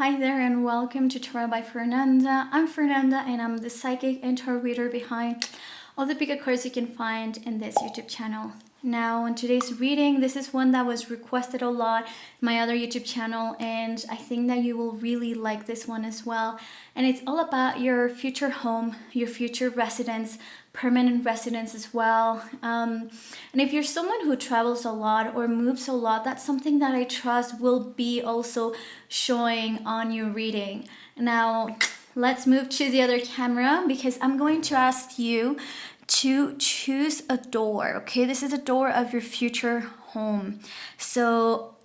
Hi there and welcome to Tarot by Fernanda. I'm Fernanda and I'm the psychic and tarot reader behind all the pick cards you can find in this YouTube channel. Now in today's reading, this is one that was requested a lot in my other YouTube channel, and I think that you will really like this one as well. And it's all about your future home, your future residence, permanent residence as well. And if you're someone who travels a lot or moves a lot, that's something that I trust will be also showing on your reading. Now let's move to the other camera because I'm going to ask you to choose a door. Okay, this is a door of your future home, so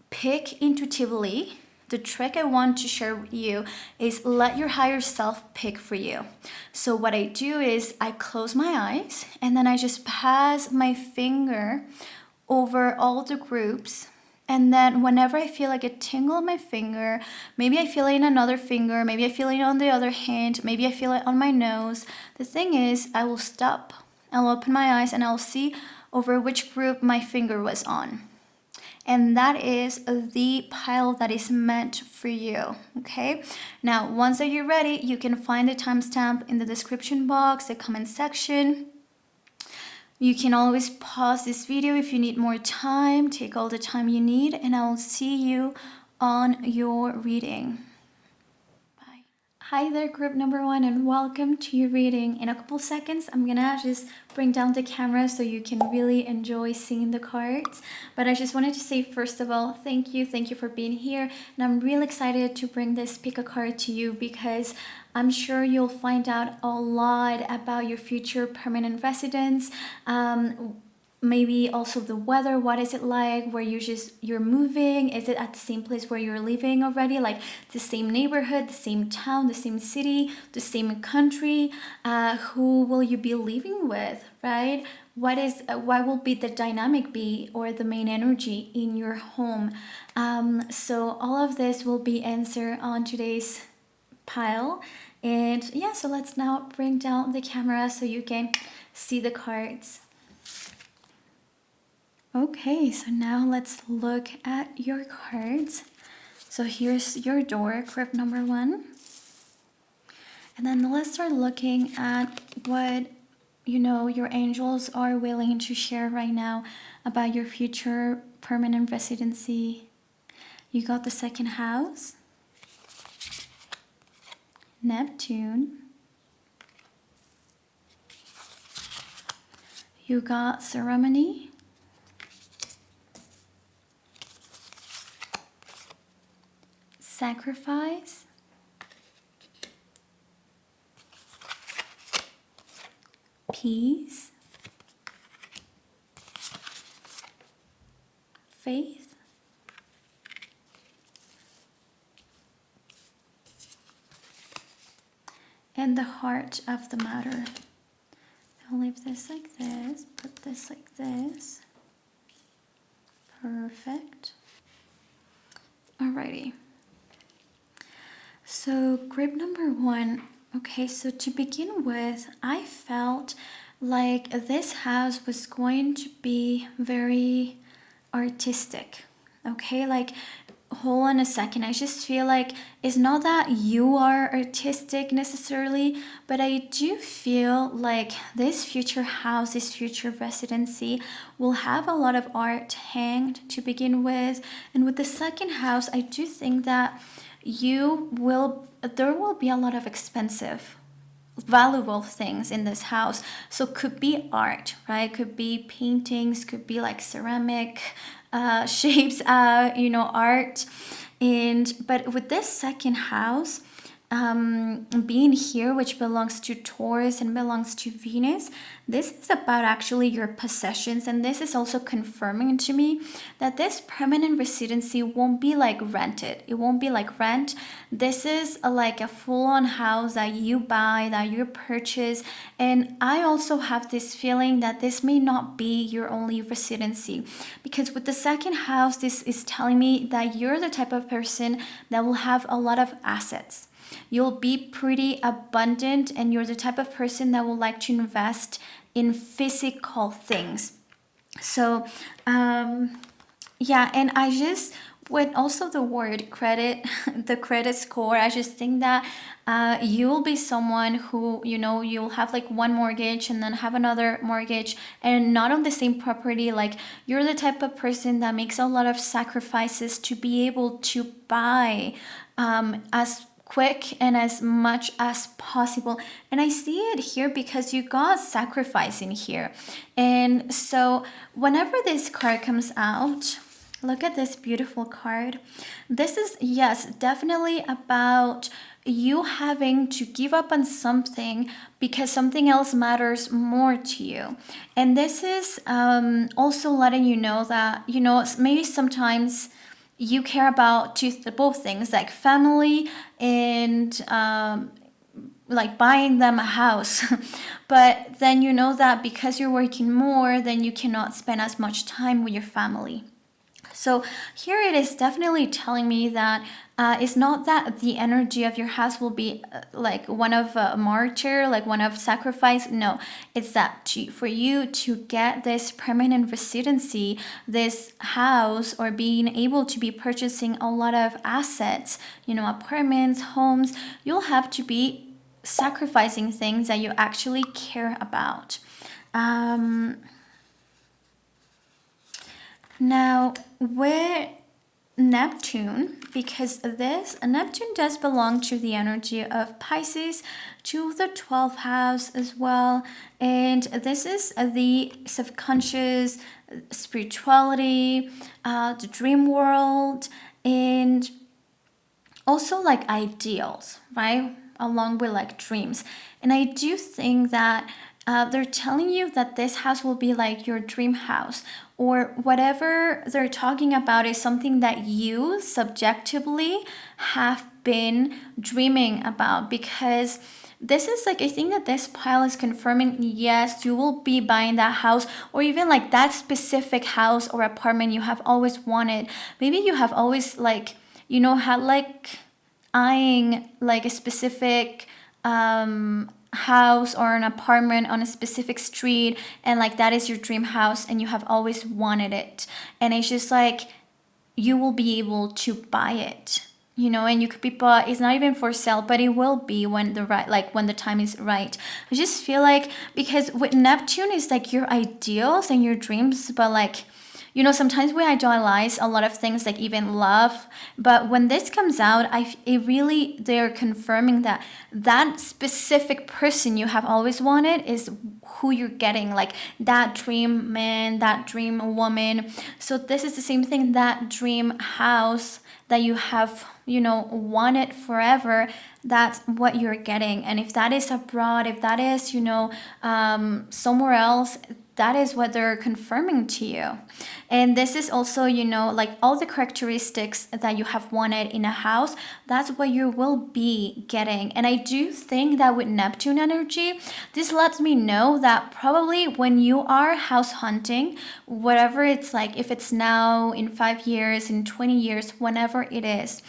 pick intuitively. The trick I want to share with you is let your higher self pick for you. So what I do is I close my eyes and then I just pass my finger over all the groups. And then whenever I feel like a tingle on my finger, maybe I feel it in another finger, maybe I feel it on the other hand, maybe I feel it on my nose. The thing is, I will stop, I'll open my eyes and I'll see over which group my finger was on. And that is the pile that is meant for you, okay? Now, once that you're ready, you can find the timestamp in the description box, the comment section. You can always pause this video if you need more time. Take all the time you need, and I will see you on your reading. Bye. Hi there, group number one, and welcome to your reading. In a couple seconds, I'm gonna just bring down the camera so you can really enjoy seeing the cards. But I just wanted to say, first of all, thank you for being here. And I'm really excited to bring this pick a card to you because I'm sure you'll find out a lot about your future permanent residence. Maybe also the weather. What is it like where you're moving? Is it at the same place where you're living already, like the same neighborhood, the same town, the same city, the same country? Who will you be living with, right? What will be the dynamic be or the main energy in your home? So all of this will be answered on today's pile. And yeah, so let's now bring down the camera so you can see the cards. Okay, so now let's look at your cards. So here's your door, group number one. And then let's start looking at what your angels are willing to share right now about your future permanent residency. You got the second house, Neptune. You got ceremony, sacrifice, peace, faith, and the heart of the matter. I'll leave this like this, put this like this. Perfect. Alrighty. So group number one, okay, so to begin with, I felt like this house was going to be very artistic, okay? Like, hold on a second, I just feel like it's not that you are artistic necessarily, but I do feel like this future house, this future residency will have a lot of art hanged to begin with. And with the second house, I do think that there will be a lot of expensive, valuable things in this house. So could be art, right? Could be paintings, could be like ceramic shapes, art. But with this second house being here, which belongs to Taurus and belongs to Venus, this is about actually your possessions. And this is also confirming to me that this permanent residency won't be like rented. It won't be like rent. This is like a full-on house that you buy, that you purchase. And I also have this feeling that this may not be your only residency, because with the second house, this is telling me that you're the type of person that will have a lot of assets. You'll be pretty abundant, and you're the type of person that will like to invest in physical things. So yeah, and I just with also the word credit, the credit score, I just think that you will be someone who, you'll have like one mortgage and then have another mortgage, and not on the same property. Like, you're the type of person that makes a lot of sacrifices to be able to buy as quick and as much as possible. And I see it here because you got sacrifice in here. And so whenever this card comes out, look at this beautiful card. This is, yes, definitely about you having to give up on something because something else matters more to you. And this is also letting you know that, maybe sometimes you care about both things, like family and like buying them a house. But then you know that because you're working more, then you cannot spend as much time with your family. So here it is definitely telling me that it's not that the energy of your house will be like one of a martyr, like one of sacrifice. No, it's that for you to get this permanent residency, this house, or being able to be purchasing a lot of assets, apartments, homes, you'll have to be sacrificing things that you actually care about. Now, with Neptune, because Neptune does belong to the energy of Pisces, to the 12th house as well. And this is the subconscious, spirituality, the dream world, and also like ideals, right? Along with like dreams. And I do think that they're telling you that this house will be like your dream house, or whatever they're talking about is something that you subjectively have been dreaming about. Because this is like, I think that this pile is confirming, yes, you will be buying that house, or even like that specific house or apartment you have always wanted. Maybe you have always like, had like eyeing like a specific house or an apartment on a specific street, and like that is your dream house and you have always wanted it, and it's just like you will be able to buy it, and you could be bought. It's not even for sale, but it will be when when the time is right. I just feel like, because with Neptune is like your ideals and your dreams, but like, sometimes we idealize a lot of things, like even love. But when this comes out, they're confirming that that specific person you have always wanted is who you're getting, like that dream man, that dream woman. So this is the same thing, that dream house that you have, wanted forever. That's what you're getting. And if that is abroad, if that is, somewhere else, that is what they're confirming to you. And this is also, like all the characteristics that you have wanted in a house, that's what you will be getting. And I do think that with Neptune energy, this lets me know that probably when you are house hunting, whatever it's like, if it's now, in 5 years, in 20 years, whenever it is,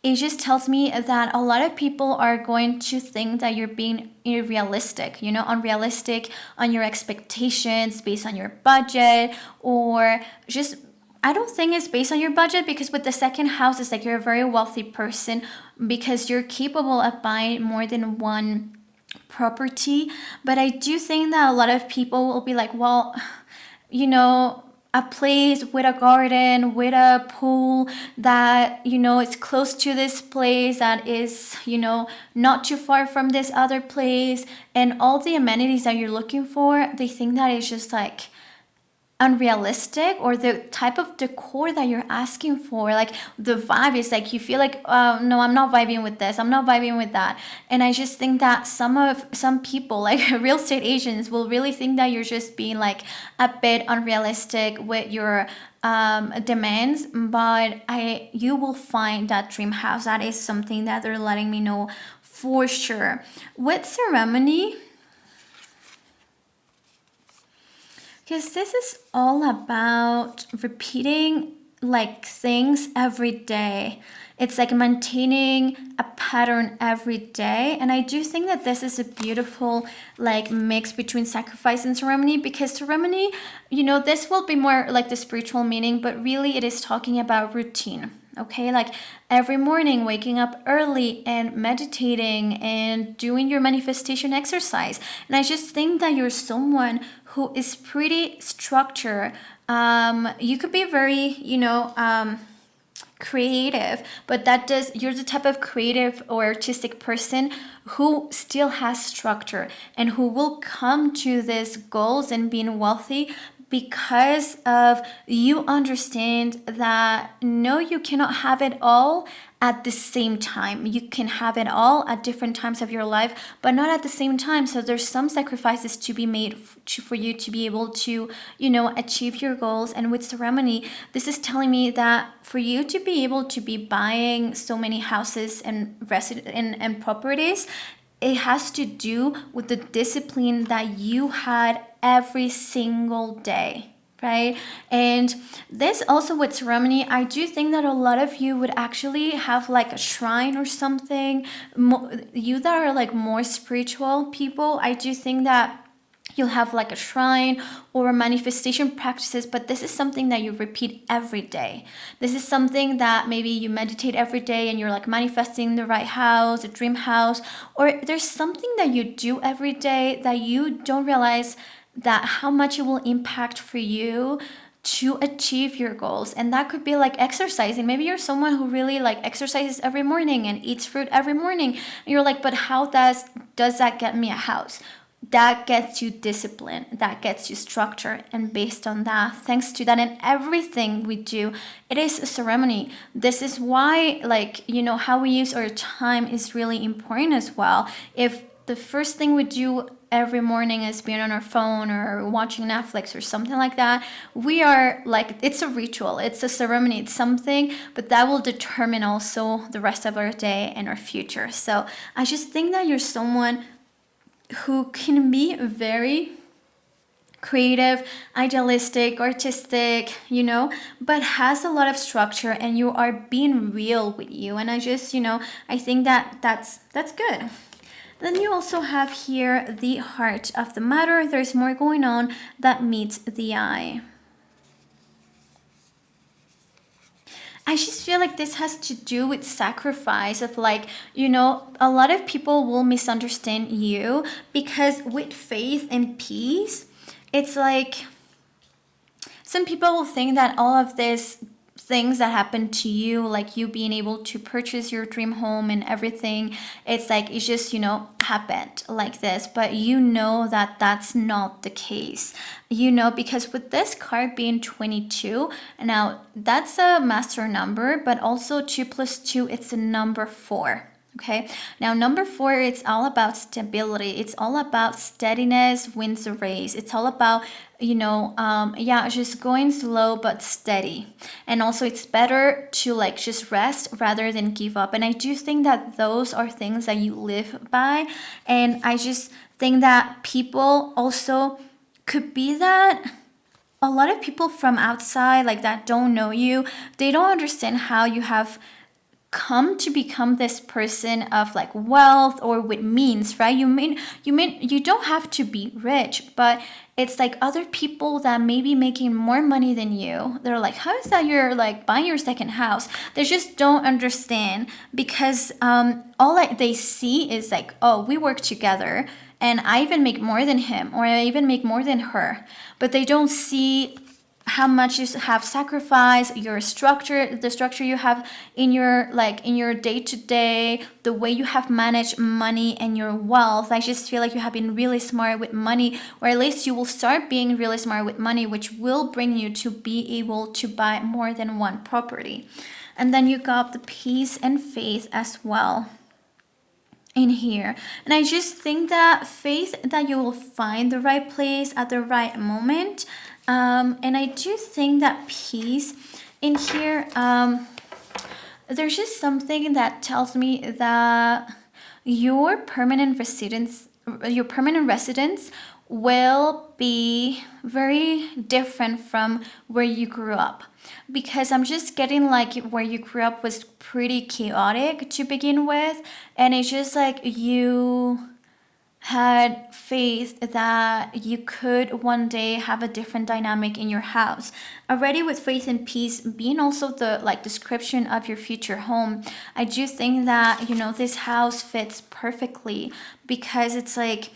it just tells me that a lot of people are going to think that you're being unrealistic, unrealistic on your expectations based on your budget, or just, I don't think it's based on your budget, because with the second house, it's like you're a very wealthy person because you're capable of buying more than one property. But I do think that a lot of people will be like, well, a place with a garden, with a pool that, is close to this place, that is, not too far from this other place, and all the amenities that you're looking for, they think that it's just like unrealistic, or the type of decor that you're asking for, like the vibe is like, you feel like, no, I'm not vibing with this, I'm not vibing with that. And I just think that some people, like real estate agents, will really think that you're just being like a bit unrealistic with your demands. But you will find that dream house. That is something that they're letting me know for sure. With ceremony, because this is all about repeating like things every day. It's like maintaining a pattern every day. And I do think that this is a beautiful like mix between sacrifice and ceremony, because ceremony, this will be more like the spiritual meaning, but really it is talking about routine. Okay, like every morning waking up early and meditating and doing your manifestation exercise. And I just think that you're someone who is pretty structured. You could be very, creative, but you're the type of creative or artistic person who still has structure and who will come to these goals and being wealthy because of you understand that no, you cannot have it all at the same time. You can have it all at different times of your life, but not at the same time. So there's some sacrifices to be made for you to be able to, achieve your goals. And with ceremony, this is telling me that for you to be able to be buying so many houses and and properties, it has to do with the discipline that you had every single day, right? And this also with ceremony, I do think that a lot of you would actually have like a shrine or something. You that are like more spiritual people, I do think that you'll have like a shrine or manifestation practices, but this is something that you repeat every day. This is something that maybe you meditate every day and you're like manifesting the right house, a dream house, or there's something that you do every day that you don't realize that how much it will impact for you to achieve your goals. And that could be like exercising. Maybe you're someone who really like exercises every morning and eats fruit every morning, and you're like, but how does that get me a house? That gets you discipline, that gets you structure, and based on that, thanks to that and everything we do, it is a ceremony. This is why, like, how we use our time is really important as well. If the first thing we do every morning is being on our phone or watching Netflix or something like that, we are like, it's a ritual, it's a ceremony, it's something, but that will determine also the rest of our day and our future. So I just think that you're someone who can be very creative, idealistic, artistic, but has a lot of structure, and you are being real with you. And I just, I think that that's good. Then you also have here the heart of the matter. There's more going on that meets the eye. I just feel like this has to do with sacrifice of like, a lot of people will misunderstand you because with faith and peace, it's like some people will think that all of these things that happen to you, like you being able to purchase your dream home and everything, it's like it just happened like this, but that that's not the case, because with this card being 22, now that's a master number, but also 2 + 2, it's a number 4. Okay, now number 4, it's all about stability. It's all about steadiness wins the race. It's all about, just going slow but steady. And also it's better to like just rest rather than give up. And I do think that those are things that you live by. And I just think that people also could be that. A lot of people from outside, like that don't know you, they don't understand how you have come to become this person of like wealth or with means, right? You don't have to be rich, but it's like other people that may be making more money than you, they're like, how is that you're like buying your second house? They just don't understand, because all that they see is like, oh, we work together and I even make more than him, or I even make more than her, but they don't see how much you have sacrificed, your structure, the structure you have in your day-to-day, the way you have managed money and your wealth. I just feel like you have been really smart with money, or at least you will start being really smart with money, which will bring you to be able to buy more than one property. And then you got the peace and faith as well in here. And I just think that faith that you will find the right place at the right moment. And I do think that peace in here, there's just something that tells me that your permanent residence will be very different from where you grew up. because I'm just getting like where you grew up was pretty chaotic to begin with, and it's just like you had faith that you could one day have a different dynamic in your house. Already with faith and peace being also the like description of your future home, I do think that, you know, this house fits perfectly because it's like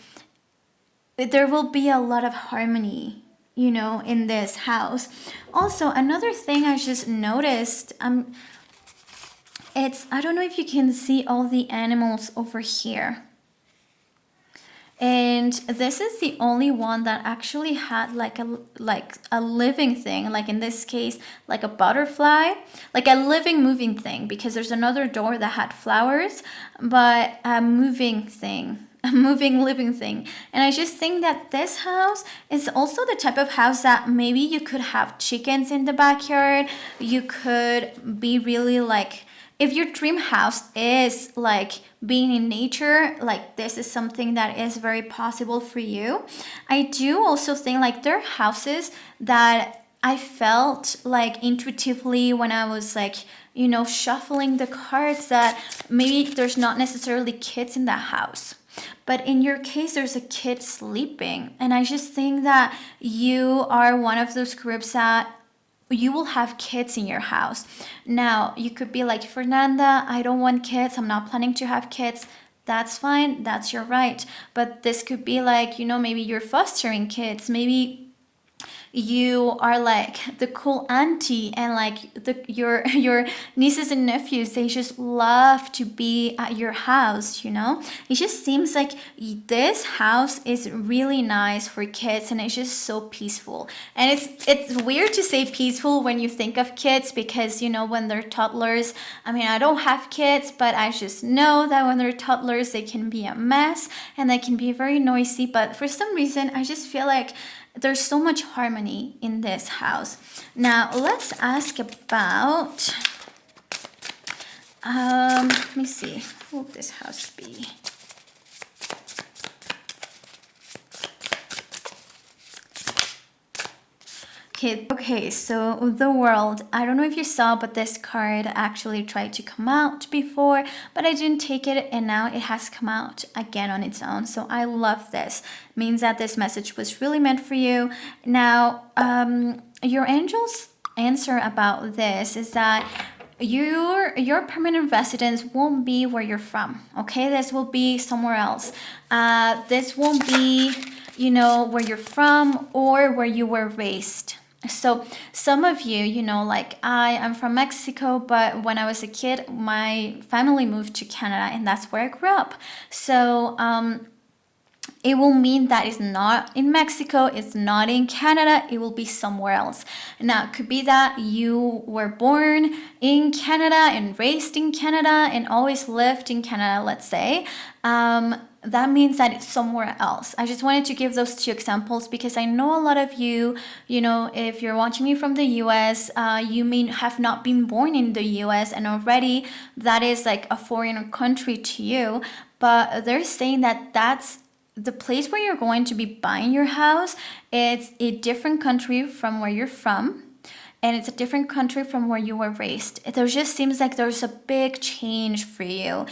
there will be a lot of harmony, you know, in this house. Also, another thing I just noticed, it's, I don't know if you can see all the animals over here. And this is the only one that actually had like a living thing, like in this case like a butterfly, like a living moving thing, because there's another door that had flowers, but a moving thing, a moving living thing. And I just think that this house is also the type of house that maybe you could have chickens in the backyard. You could be really like, if your dream house is like being in nature, like this is something that is very possible for you. I do also think like there are houses that I felt like intuitively when I was like, you know, shuffling the cards, that maybe there's not necessarily kids in that house. But in your case, there's a kid sleeping. And I just think that you are one of those groups that you will have kids in your house. Now, you could be like, Fernanda, I don't want kids. I'm not planning to have kids. That's fine. That's your right. But this could be like, you know, maybe you're fostering kids. Maybe you are like the cool auntie, and like your nieces and nephews, they just love to be at your house, you know. It just seems like this house is really nice for kids, and it's just so peaceful. And it's weird to say peaceful when you think of kids, because, you know, when they're toddlers, I mean, I don't have kids, but I just know that when they're toddlers they can be a mess and they can be very noisy. But for some reason I just feel like there's so much harmony in this house. Now let's ask about, let me see, what would this house be? Okay, so the world, I don't know if you saw, but this card actually tried to come out before, but I didn't take it, and now it has come out again on its own. So I love this. It means that this message was really meant for you. Now, your angel's answer about this is that your permanent residence won't be where you're from. Okay, this will be somewhere else. This won't be, you know, where you're from or where you were raised. So some of you, you know, like I am from Mexico, but when I was a kid, my family moved to Canada, and that's where I grew up. So it will mean that it's not in Mexico, it's not in Canada, it will be somewhere else. Now, it could be that you were born in Canada and raised in Canada and always lived in Canada, let's say. That means that it's somewhere else. I just wanted to give those two examples because I know a lot of you, you know, if you're watching me from the US, you may have not been born in the US, and already that is like a foreign country to you. But they're saying that that's the place where you're going to be buying your house. It's a different country from where you're from, and it's a different country from where you were raised. There just seems like there's a big change for you.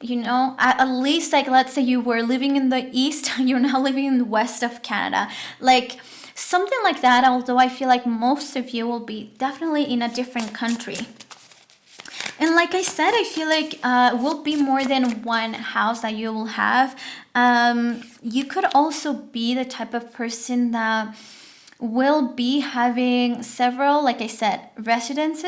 You know, at least like, let's say you were living in the east, you're now living in the west of Canada. Like something like that, although I feel like most of you will be definitely in a different country. And like I said, I feel like will be more than one house that you will have. You could also be the type of person that will be having several, like I said, residents,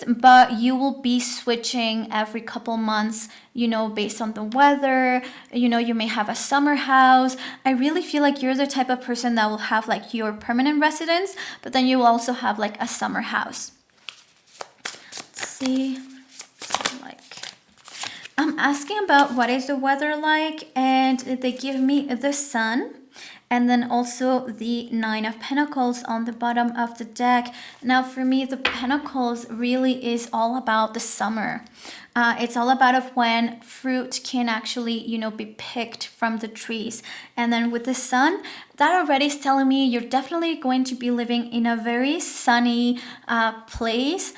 but you will be switching every couple months, you know, based on the weather. You know, you may have a summer house. I really feel like you're the type of person that will have like your permanent residence, but then you will also have like a summer house. Let's see, like, I'm asking about what is the weather like, and they give me the sun and then also the Nine of Pentacles on the bottom of the deck. Now for me, the Pentacles really is all about the summer. It's all about of when fruit can actually, be picked from the trees. And then with the sun, that already is telling me you're definitely going to be living in a very sunny place.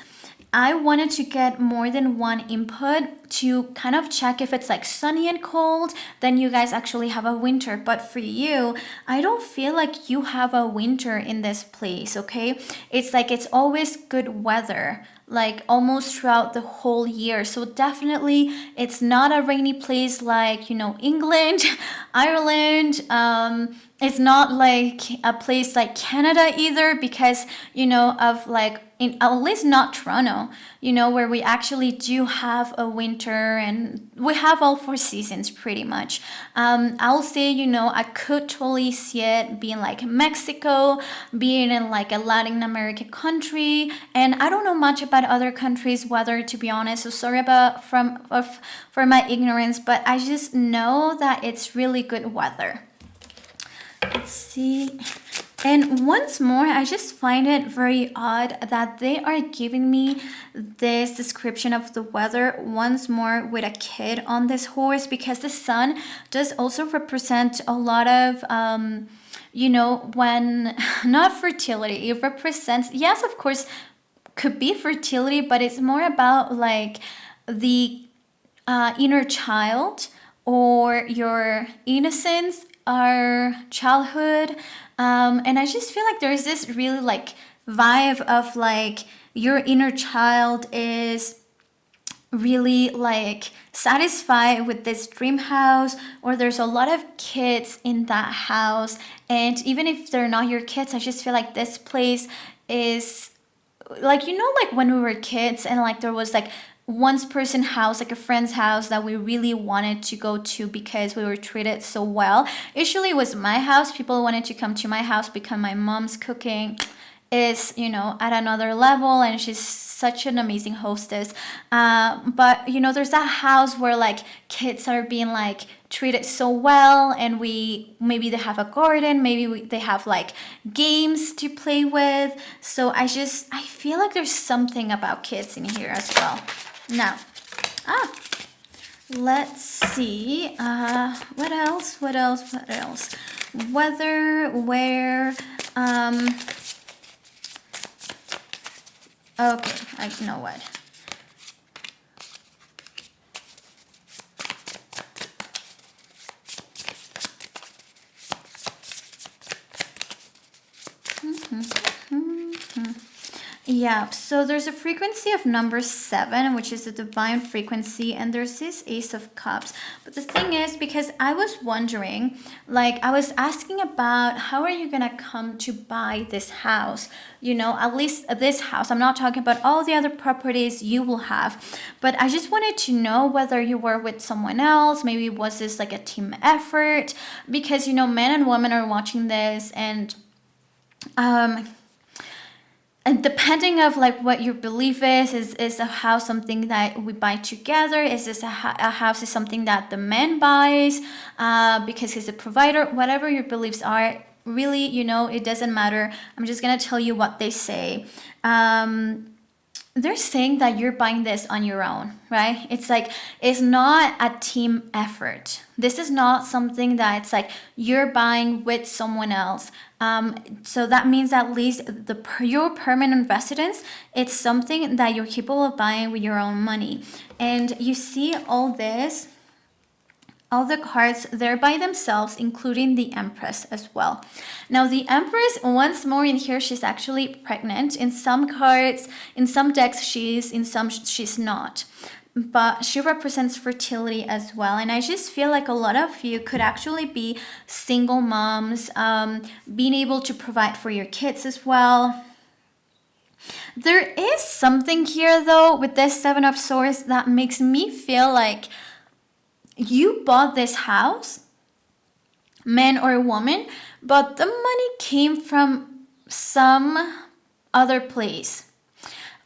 I wanted to get more than one input to kind of check if it's like sunny and cold, then you guys actually have a winter. But for you, I don't feel like you have a winter in this place, okay? It's like it's always good weather, like almost throughout the whole year. So definitely it's not a rainy place like, England, Ireland. It's not like a place like Canada either, because, of like, at least not Toronto, where we actually do have a winter and we have all 4 seasons pretty much. I'll say, I could totally see it being like Mexico, being in like a Latin American country. And I don't know much about other countries' weather, to be honest. So sorry for my ignorance, but I just know that it's really good weather. Let's see. And once more, I just find it very odd that they are giving me this description of the weather once more with a kid on this horse, because the sun does also represent a lot of, when not fertility, it represents, yes, of course, could be fertility, but it's more about like the inner child or your innocence, our childhood. And I just feel like there's this really like vibe of like your inner child is really like satisfied with this dream house, or there's a lot of kids in that house. And even if they're not your kids, I just feel like this place is like, like when we were kids and like there was like one person house, like a friend's house that we really wanted to go to because we were treated so well. Usually it was my house. People wanted to come to my house because my mom's cooking is, at another level, and she's such an amazing hostess. But, there's that house where like kids are being like treated so well, and maybe they have a garden, maybe they have like games to play with. So I feel like there's something about kids in here as well. Now, let's see, what else? Weather, where, okay, I know what. Yeah, so there's a frequency of number 7, which is the divine frequency, and there's this Ace of Cups. But the thing is, because I was wondering, like I was asking about how are you gonna come to buy this house? At least this house. I'm not talking about all the other properties you will have, but I just wanted to know whether you were with someone else. Maybe was this like a team effort? Because men and women are watching this, and depending of like what your belief is a house something that we buy together? Is this a house is something that the man buys because he's a provider? Whatever your beliefs are, really, it doesn't matter. I'm just gonna tell you what they say. They're saying that you're buying this on your own, right? It's like, it's not a team effort. This is not something that it's like you're buying with someone else. So that means at least your permanent residence, it's something that you're capable of buying with your own money. And you see all this, all the cards, they're by themselves, including the Empress as well. Now the Empress, once more in here, she's actually pregnant. In some cards, in some decks she's, in some she's not. But she represents fertility as well. And I just feel like a lot of you could actually be single moms, being able to provide for your kids as well. There is something here though with this Seven of Swords that makes me feel like you bought this house, man or woman, but the money came from some other place.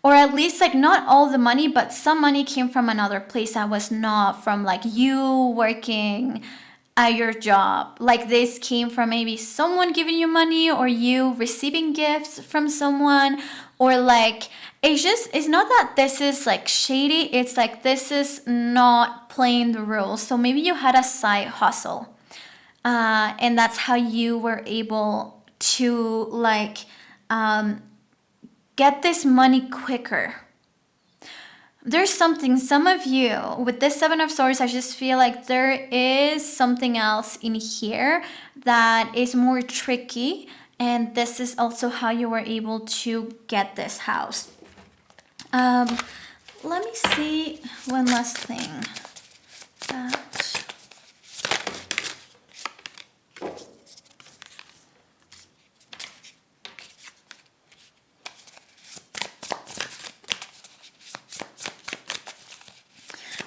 Or at least like not all the money, but some money came from another place that was not from like you working at your job. Like this came from maybe someone giving you money or you receiving gifts from someone, or like it's not that this is like shady, it's like this is not playing the rules. So maybe you had a side hustle, and that's how you were able to like get this money quicker. There's something, some of you, with this Seven of Swords, I just feel like there is something else in here that is more tricky. And this is also how you were able to get this house. Let me see one last thing.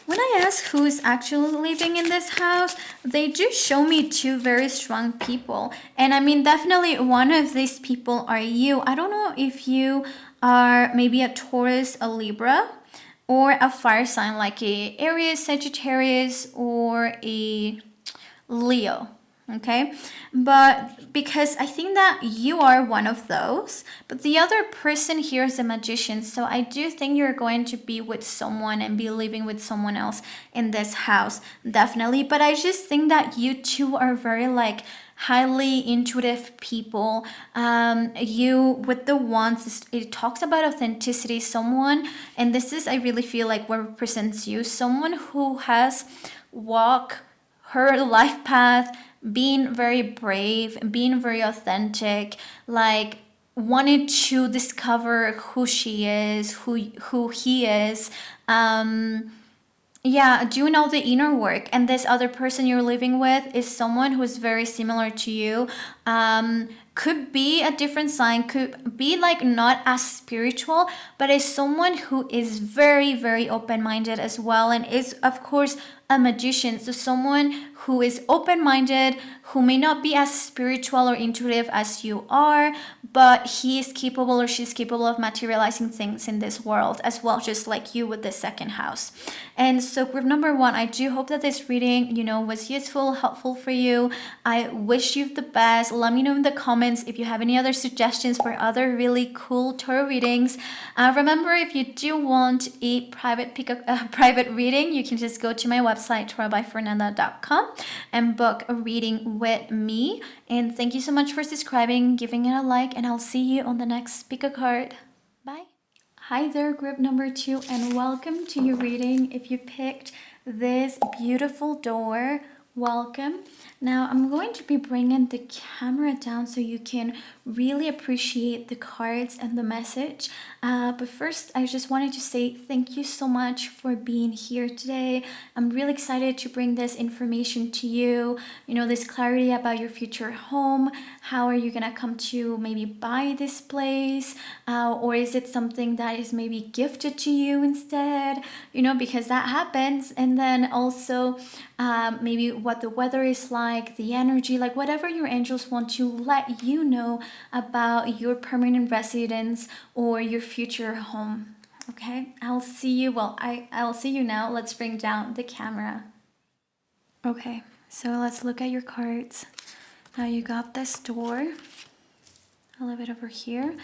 When I ask who is actually living in this house, they do show me two very strong people. And I mean, definitely one of these people are you. I don't know if you are maybe a Taurus, a Libra, or a fire sign like a Aries, Sagittarius, or a Leo. Okay, but because I think that you are one of those, but the other person here is a magician, so I do think you're going to be with someone and be living with someone else in this house, definitely. But I just think that you two are very like highly intuitive people. You with the wands, it talks about authenticity, someone, and this is, I really feel like what represents you, someone who has walked her life path, being very brave, being very authentic, like wanted to discover who she is, who he is. Yeah, doing all the inner work. And this other person you're living with is someone who is very similar to you. Could be a different sign, could be like not as spiritual, but is someone who is very, very open-minded as well, and is, of course, a magician. So someone who is open-minded, who may not be as spiritual or intuitive as you are, but he is capable or she's capable of materializing things in this world as well, just like you with the second house. And so group number one, I do hope that this reading, was useful, helpful for you. I wish you the best. Let me know in the comments if you have any other suggestions for other really cool tarot readings. Remember, if you do want a private reading, you can just go to my website, tarotbyfernanda.com, and book a reading with me. And thank you so much for subscribing, giving it a like, and I'll see you on the next pick a card. Bye. Hi there, group number two, and welcome to your reading. If you picked this beautiful door, welcome. Now I'm going to be bringing the camera down so you can really appreciate the cards and the message. But first, I just wanted to say thank you so much for being here today. I'm really excited to bring this information to you, this clarity about your future home. How are you gonna come to maybe buy this place? Or is it something that is maybe gifted to you instead? Because that happens. And then also maybe what the weather is like, the energy, like whatever your angels want to let you know about your permanent residence or your future home. Okay, I'll see you. Well, I'll see you now. Let's bring down the camera. Okay, so let's look at your cards. Now you got this door. I'll leave it over here.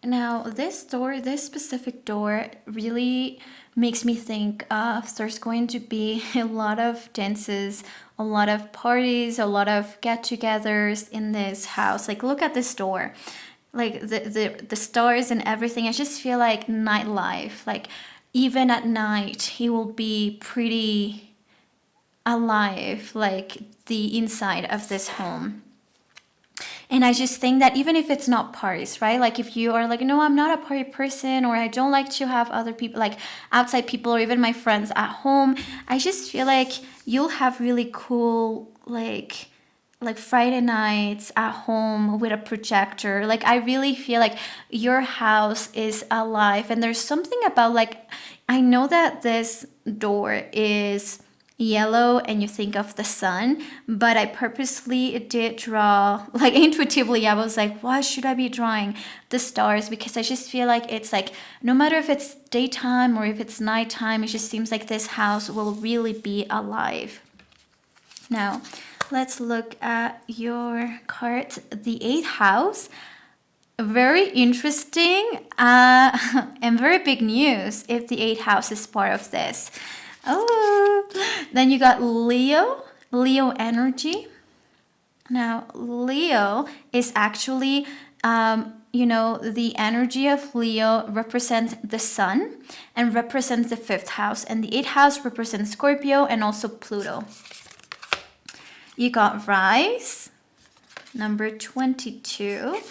Now this door, this specific door, really makes me think of there's going to be a lot of dances, a lot of parties, a lot of get-togethers in this house. Like, look at this door, like the stars and everything. I just feel like nightlife, like even at night it will be pretty alive, like the inside of this home. And I just think that even if it's not parties, right? Like if you are like, no, I'm not a party person, or I don't like to have other people, like outside people, or even my friends at home, I just feel like you'll have really cool, like Friday nights at home with a projector. Like I really feel like your house is alive. And there's something about, like, I know that this door is yellow and you think of the sun, but I purposely did draw, like intuitively, I was like, why should I be drawing the stars? Because I just feel like it's like, no matter if it's daytime or if it's nighttime, it just seems like this house will really be alive. Now, let's look at your card, the 8th house. Very interesting and very big news if the 8th house is part of this. Oh, then you got Leo energy. Now, Leo is actually, the energy of Leo represents the sun and represents the 5th house. And the 8th house represents Scorpio and also Pluto. You got Rise, number 22.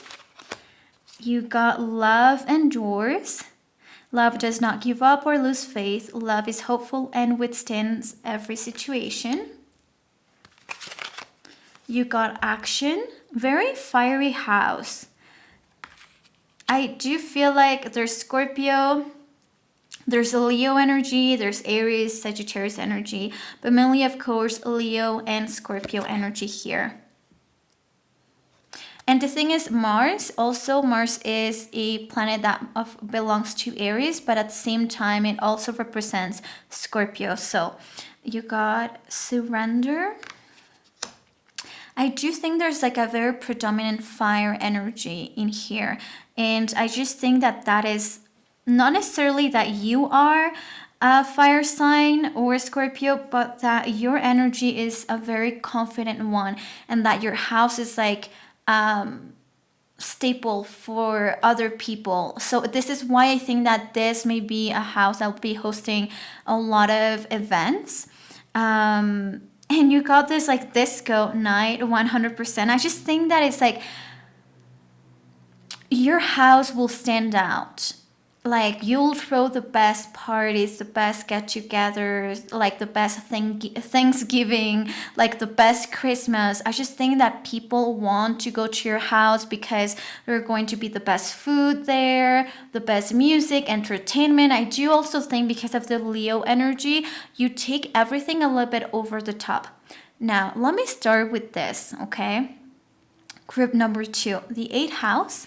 You got Love endures. Love does not give up or lose faith. Love is hopeful and withstands every situation. You got Action, very fiery house. I do feel like there's Scorpio, there's a Leo energy, there's Aries, Sagittarius energy, but mainly, of course, Leo and Scorpio energy here. And the thing is, Mars is a planet that belongs to Aries, but at the same time, it also represents Scorpio. So you got Surrender. I do think there's like a very predominant fire energy in here. And I just think that is not necessarily that you are a fire sign or Scorpio, but that your energy is a very confident one and that your house is like staple for other people. So this is why I think that this may be a house that will be hosting a lot of events. And you got this like disco night 100%. I just think that it's like your house will stand out. Like you'll throw the best parties, the best get-togethers, like the best Thanksgiving, like the best Christmas. I just think that people want to go to your house because there are going to be the best food there, the best music, entertainment. I do also think because of the Leo energy, you take everything a little bit over the top. Now, let me start with this, okay? Group number 2, the 8th house.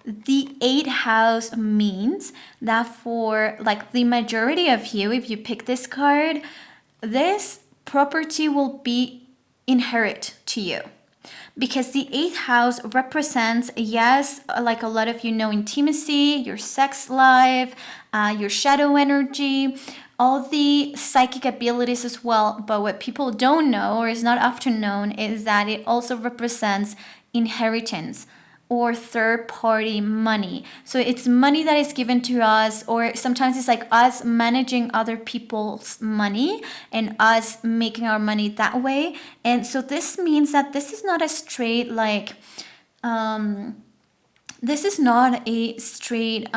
The 8th house means that for like the majority of you, if you pick this card, this property will be inherit to you. Because the 8th house represents, yes, like a lot of you know, intimacy, your sex life, your shadow energy, all the psychic abilities as well. But what people don't know or is not often known is that it also represents inheritance or third-party money. So it's money that is given to us, or sometimes it's like us managing other people's money and us making our money that way. And so this means that this is not a straight like this is not a straight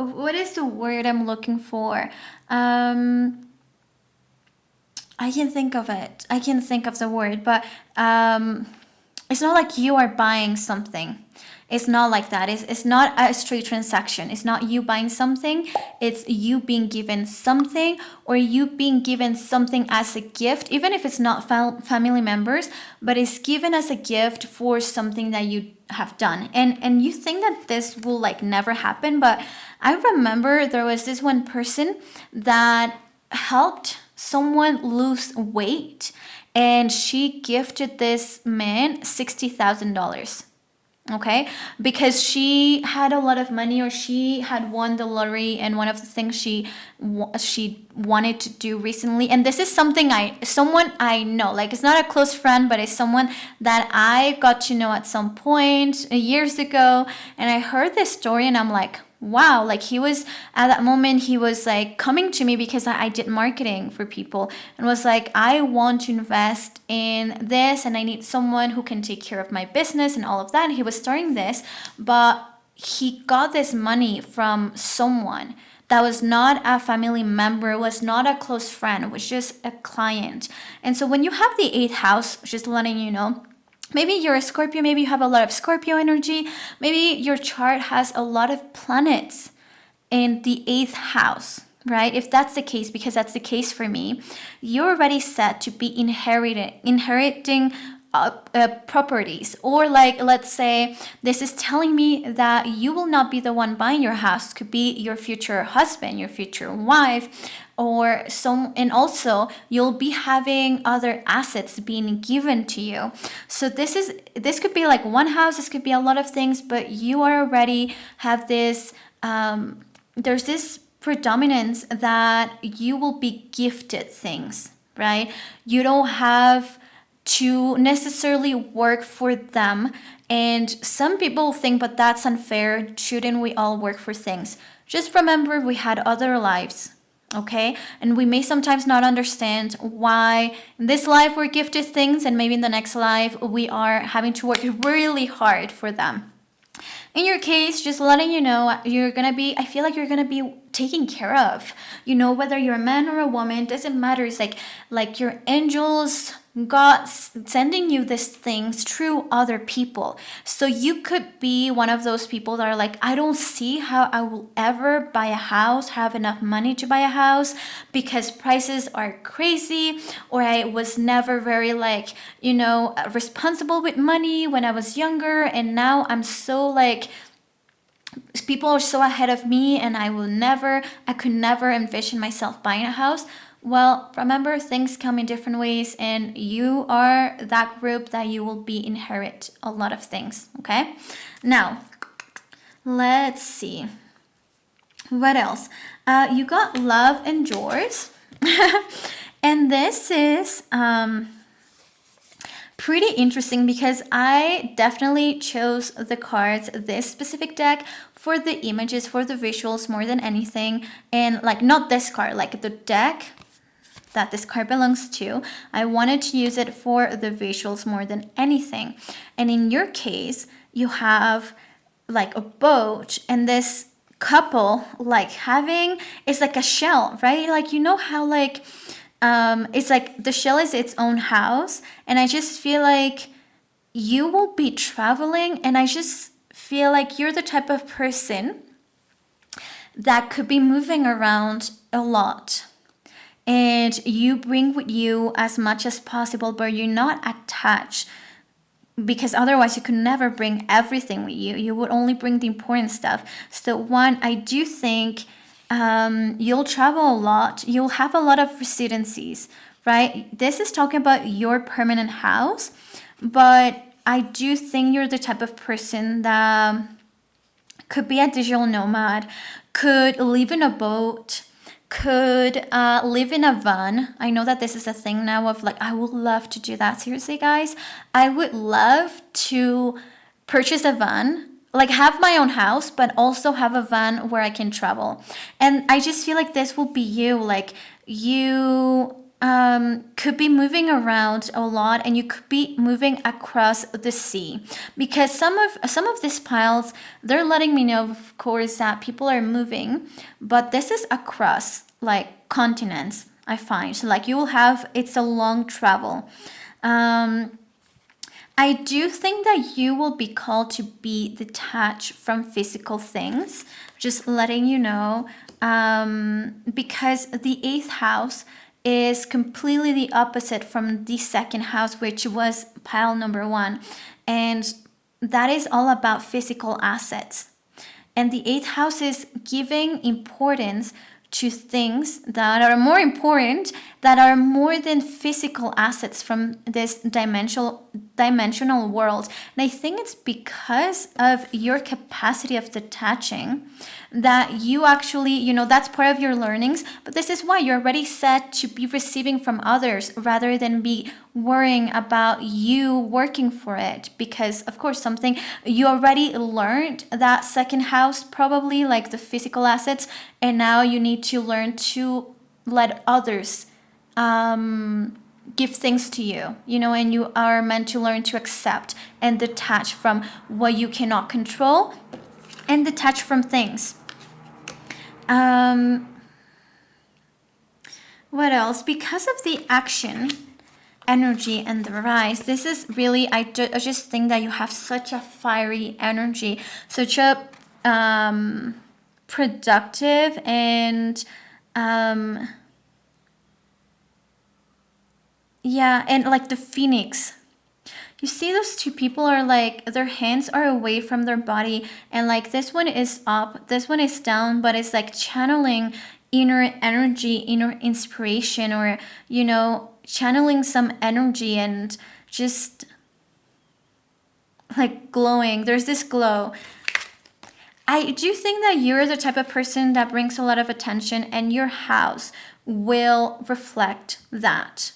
what is the word I'm looking for? I can think of it. I can think of the word, but it's not like you are buying something. It's not like that. It's not a straight transaction. It's not you buying something. It's you being given something, or you being given something as a gift, even if it's not family members, but it's given as a gift for something that you have done. And you think that this will like never happen, but I remember there was this one person that helped someone lose weight, and she gifted this man $60,000. Okay, because she had a lot of money, or she had won the lottery, and one of the things she wanted to do recently, and this is someone I know, like it's not a close friend, but it's someone that I got to know at some point years ago, and I heard this story and I'm like, wow, like he was at that moment, he was like coming to me because I did marketing for people and was like, I want to invest in this and I need someone who can take care of my business and all of that. And he was starting this, but he got this money from someone that was not a family member, was not a close friend, was just a client. And so when you have the 8th house, just letting you know, maybe you're a Scorpio, maybe you have a lot of Scorpio energy, maybe your chart has a lot of planets in the 8th house, right? If that's the case, because that's the case for me, you're already set to be inheriting properties, or like, let's say this is telling me that you will not be the one buying your house. Could be your future husband, your future wife, or some, and also you'll be having other assets being given to you. So this could be like one house, this could be a lot of things, but you are already have this there's this predominance that you will be gifted things, right? You don't have to necessarily work for them. And some people think, but that's unfair. Shouldn't we all work for things? Just remember, we had other lives, okay? And we may sometimes not understand why in this life we're gifted things, and maybe in the next life we are having to work really hard for them. In your case, just letting you know, I feel like you're gonna be taken care of. Whether you're a man or a woman, doesn't matter. It's like your angels, God sending you these things through other people. So you could be one of those people that are like, I don't see how I will ever buy a house, have enough money to buy a house, because prices are crazy, or I was never very responsible with money when I was younger, and now I'm so people are so ahead of me, and I could never envision myself buying a house. Well, remember, things come in different ways, and you are that group that you will be inherit a lot of things, okay? Now, let's see. What else? You got love and doors. And this is pretty interesting, because I definitely chose the cards, this specific deck, for the images, for the visuals more than anything. And not this card, the deck that this card belongs to, I wanted to use it for the visuals more than anything. And in your case, you have a boat, and this couple having, it's like a shell, right? How it's like the shell is its own house, and I just feel like you will be traveling, and I just feel like you're the type of person that could be moving around a lot. And you bring with you as much as possible, but you're not attached, because otherwise you could never bring everything with you. You would only bring the important stuff. So one, I do think you'll travel a lot. You'll have a lot of residencies, right? This is talking about your permanent house, but I do think you're the type of person that could be a digital nomad, could live in a boat, could live in a van. I know that this is a thing now of I would love to do that. Seriously, guys, I would love to purchase a van, have my own house, but also have a van where I can travel. And I just feel like this will be you. You could be moving around a lot, and you could be moving across the sea, because some of these piles, they're letting me know, of course, that people are moving, but this is across continents, I find. So you will have, it's a long travel. I do think that you will be called to be detached from physical things, just letting you know, because the 8th house is completely the opposite from the 2nd house, which was pile number 1. And that is all about physical assets. And the 8th house is giving importance to things that are more important, that are more than physical assets from this dimensional world. And I think it's because of your capacity of detaching that you actually, that's part of your learnings, but this is why you're already set to be receiving from others rather than be worrying about you working for it. Because of course, something you already learned, that 2nd house, probably the physical assets, and now you need to learn to let others give things to you, and you are meant to learn to accept and detach from what you cannot control, and detach from things. What else? Because of the action energy and the rise, this is really, I just think that you have such a fiery energy, such a productive, and and the phoenix. You see those two people are like, their hands are away from their body, and like this one is up, this one is down, but it's like channeling inner energy, inner inspiration, or, you know, channeling some energy and just like glowing. There's this glow. I do think that you're the type of person that brings a lot of attention, and your house will reflect that.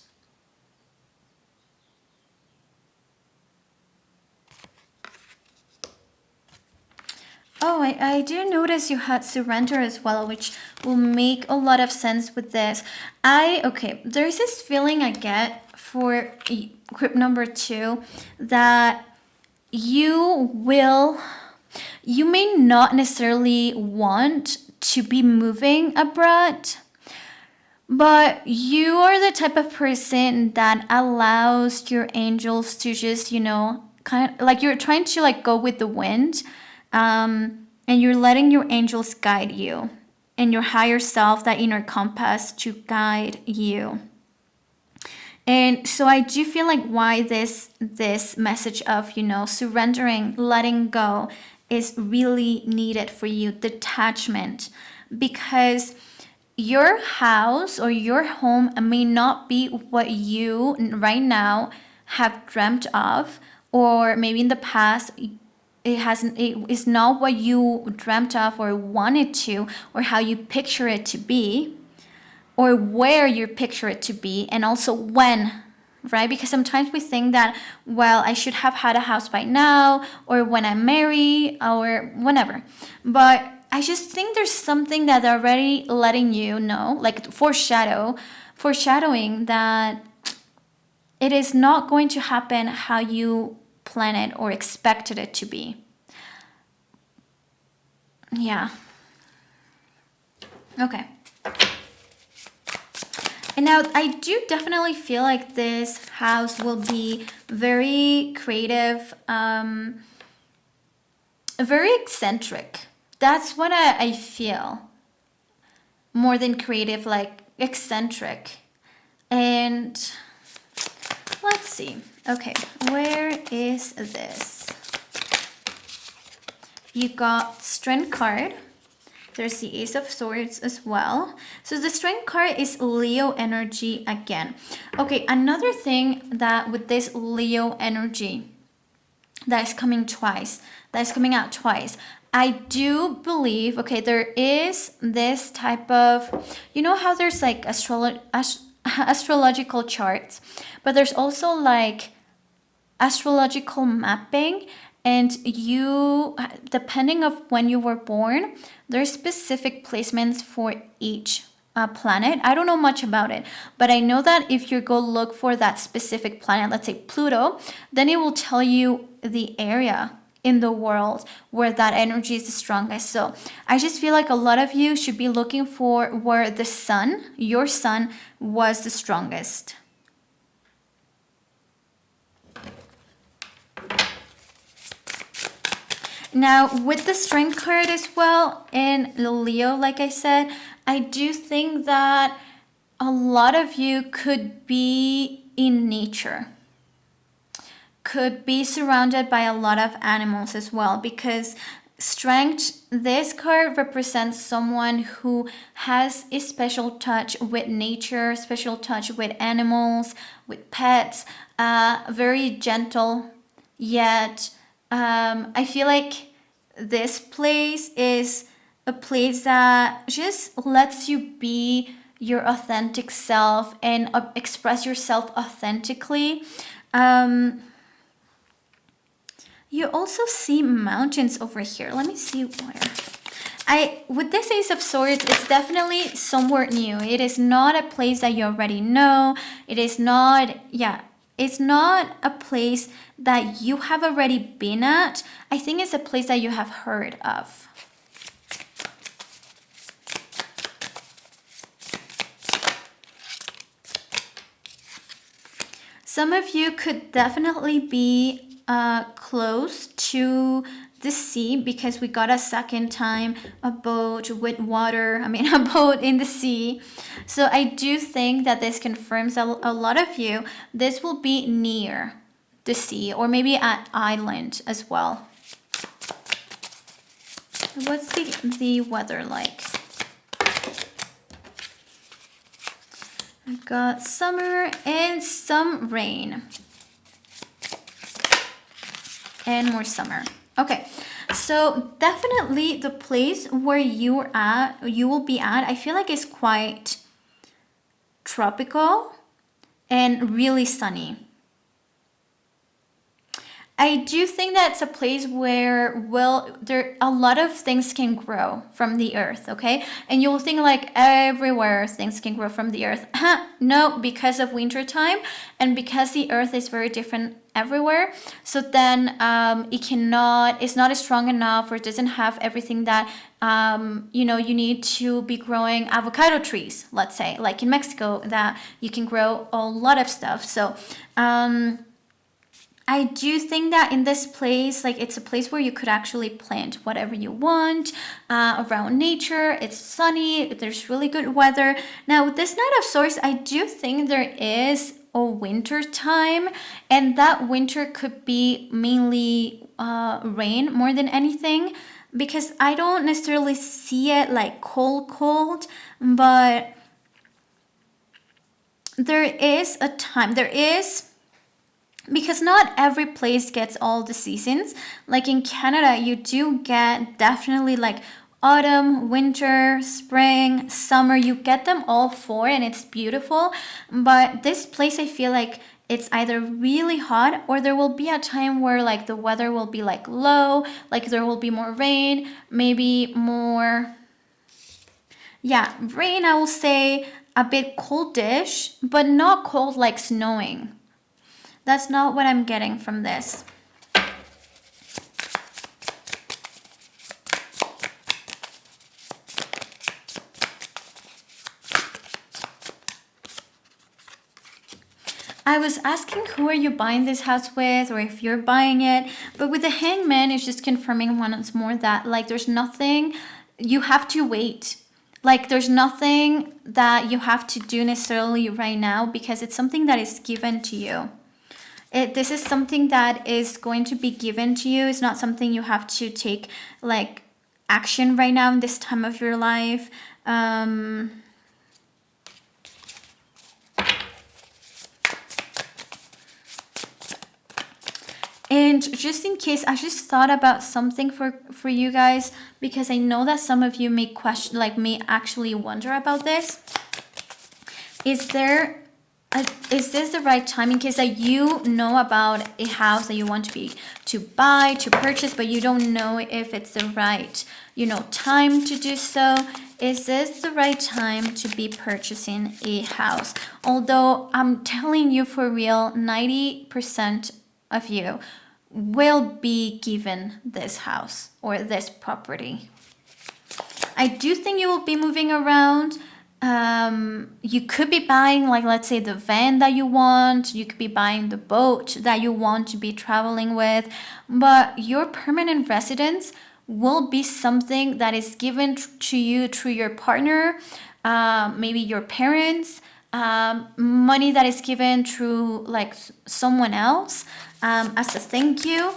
Oh, I do notice you had surrender as well, which will make a lot of sense with this. Okay, there's this feeling I get for group number 2 that you may not necessarily want to be moving abroad, but you are the type of person that allows your angels to just, you know, kind of like you're trying to like go with the wind, and you're letting your angels guide you, and your higher self, that inner compass, to guide you. And so I do feel like why this message of, you know, surrendering, letting go is really needed for you, detachment, because your house or your home may not be what you right now have dreamt of, or maybe in the past it is not what you dreamt of or wanted to, or how you picture it to be, or where you picture it to be, and also when, right? Because sometimes we think that, well, I should have had a house by now, or when I marry, or whenever. But I just think there's something that they're already letting you know, like foreshadowing that it is not going to happen how you planned it or expected it to be. Yeah. Okay. And now I do definitely feel like this house will be very creative, very eccentric. That's what I feel. More than creative, like eccentric. And let's see. Okay, where is this? You got Strength card. There's the Ace of Swords as well. So the Strength card is Leo energy again. Okay, another thing that with this Leo energy that is coming out twice. I do believe, okay, there is this type of, you know how there's like astrological charts, but there's also like astrological mapping, and you, depending of when you were born, there's specific placements for each planet. I don't know much about it, but I know that if you go look for that specific planet, let's say Pluto, then it will tell you the area in the world where that energy is the strongest. So I just feel like a lot of you should be looking for where the sun, your sun, was the strongest. Now, with the Strength card as well, and Leo, like I said, I do think that a lot of you could be in nature, could be surrounded by a lot of animals as well, because Strength, this card represents someone who has a special touch with nature, special touch with animals, with pets, very gentle, yet I feel like this place is a place that just lets you be your authentic self and express yourself authentically. You also see mountains over here. Let me see where. With this Ace of Swords, it's definitely somewhere new. It is not a place that you already know. It is not, it's not a place that you have already been at. I think it's a place that you have heard of. Some of you could definitely be close to the sea, because we got a second time a boat with water, a boat in the sea. So I do think that this confirms a lot of you, this will be near the sea, or maybe at island as well. What's the weather like? I've got summer and some rain. And more summer. Okay, so definitely the place where you will be at, I feel like it's quite tropical and really sunny. I do think that it's a place where, well, there a lot of things can grow from the earth, okay? And you'll think like everywhere things can grow from the earth. No, because of winter time and because the earth is very different everywhere. So then it's not strong enough, or it doesn't have everything that you need to be growing avocado trees, let's say, like in Mexico, that you can grow a lot of stuff. So I do think that in this place, like, it's a place where you could actually plant whatever you want around nature. It's sunny, there's really good weather. Now, with this Knight of Swords, I do think there is a winter time, and that winter could be mainly rain more than anything, because I don't necessarily see it like cold, but there is a time, because not every place gets all the seasons. Like in Canada, you do get definitely like autumn, winter, spring, summer. You get them all four, and it's beautiful. But this place, I feel like it's either really hot, or there will be a time where like the weather will be like low, like there will be more rain, maybe more, rain, I will say, a bit coldish, but not cold like snowing. That's not what I'm getting from this. I was asking who are you buying this house with, or if you're buying it, but with the Hangman, it's just confirming once more that like there's nothing, you have to wait. Like there's nothing that you have to do necessarily right now, because it's something that is given to you. This is something that is going to be given to you. It's not something you have to take like action right now in this time of your life. And just in case, I just thought about something for you guys, because I know that some of you may question, like may actually wonder about this. Is this the right time, in case that you know about a house that you want to buy, to purchase, but you don't know if it's the right, time to do so? Is this the right time to be purchasing a house? Although I'm telling you for real, 90% of you will be given this house or this property. I do think you will be moving around. You could be buying, like, let's say, the van that you want. You could be buying the boat that you want to be traveling with. But your permanent residence will be something that is given to you through your partner, maybe your parents, money that is given through like someone else as a thank you.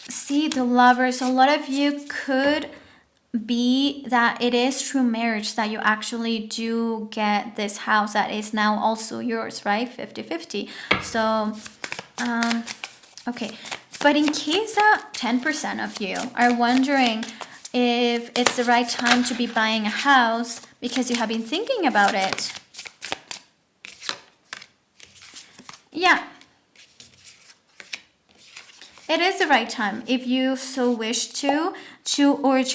See, the Lovers, a lot of you could be that it is through marriage that you actually do get this house that is now also yours, right? 50-50. So, okay. But in case that 10% of you are wondering if it's the right time to be buying a house because you have been thinking about it, yeah, it is the right time if you so wish to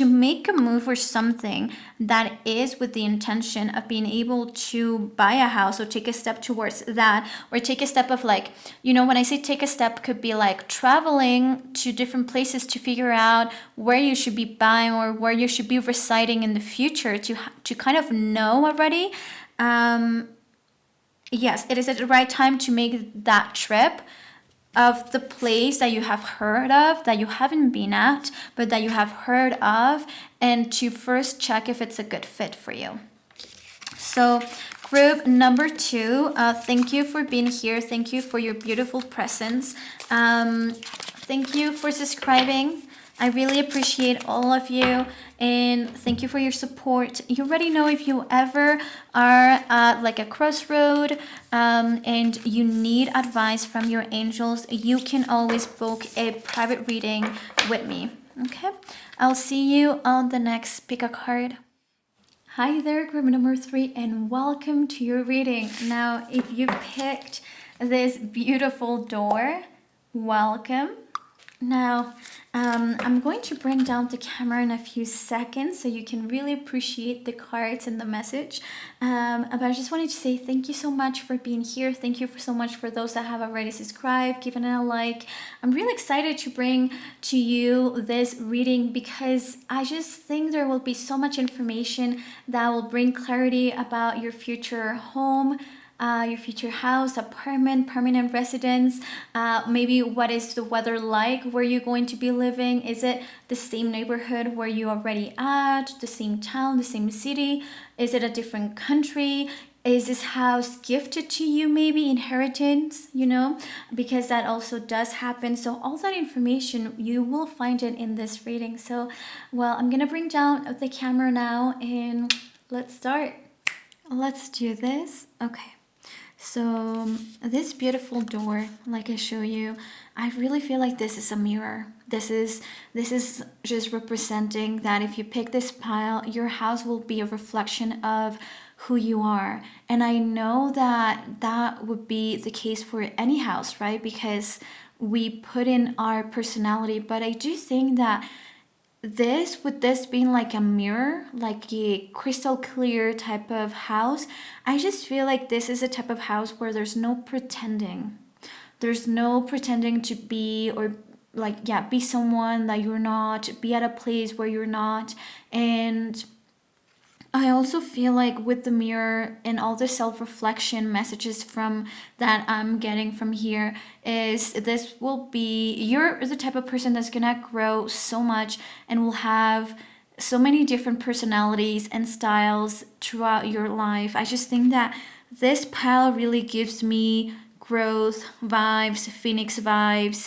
make a move or something that is with the intention of being able to buy a house, or take a step towards that, or take a step of like, when I say take a step, could be like traveling to different places to figure out where you should be buying or where you should be residing in the future, to kind of know already. Yes, it is at the right time to make that trip of the place that you have heard of, that you haven't been at, but that you have heard of, and to first check if it's a good fit for you. So group number 2, thank you for being here. Thank you for your beautiful presence. Thank you for subscribing. I really appreciate all of you, and thank you for your support. You already know, if you ever are at like a crossroad and you need advice from your angels, you can always book a private reading with me. Okay, I'll see you on the next pick a card. Hi there, group number 3, and welcome to your reading. Now, if you picked this beautiful door, welcome. Now, I'm going to bring down the camera in a few seconds so you can really appreciate the cards and the message. But I just wanted to say thank you so much for being here. Thank you so much for those that have already subscribed, given it a like. I'm really excited to bring to you this reading because I just think there will be so much information that will bring clarity about your future home, your future house, apartment, permanent residence, maybe what is the weather like where you're going to be living. Is it the same neighborhood where you're already at, the same town, the same city? Is it a different country? Is this house gifted to you, maybe inheritance, because that also does happen. So all that information, you will find it in this reading. So, well, I'm gonna bring down the camera now and let's start. Let's do this. Okay. So this beautiful door, like I show you, I really feel like this is a mirror. This is just representing that if you pick this pile, your house will be a reflection of who you are. And I know that would be the case for any house, right? Because we put in our personality. But I do think that this being like a mirror, like a crystal clear type of house, I just feel like this is a type of house where there's no pretending to be, or be someone that you're not, be at a place where you're not. And I also feel like with the mirror and all the self-reflection messages from that I'm getting from here, is this will be, you're the type of person that's gonna grow so much and will have so many different personalities and styles throughout your life. I just think that this pile really gives me growth vibes, phoenix vibes,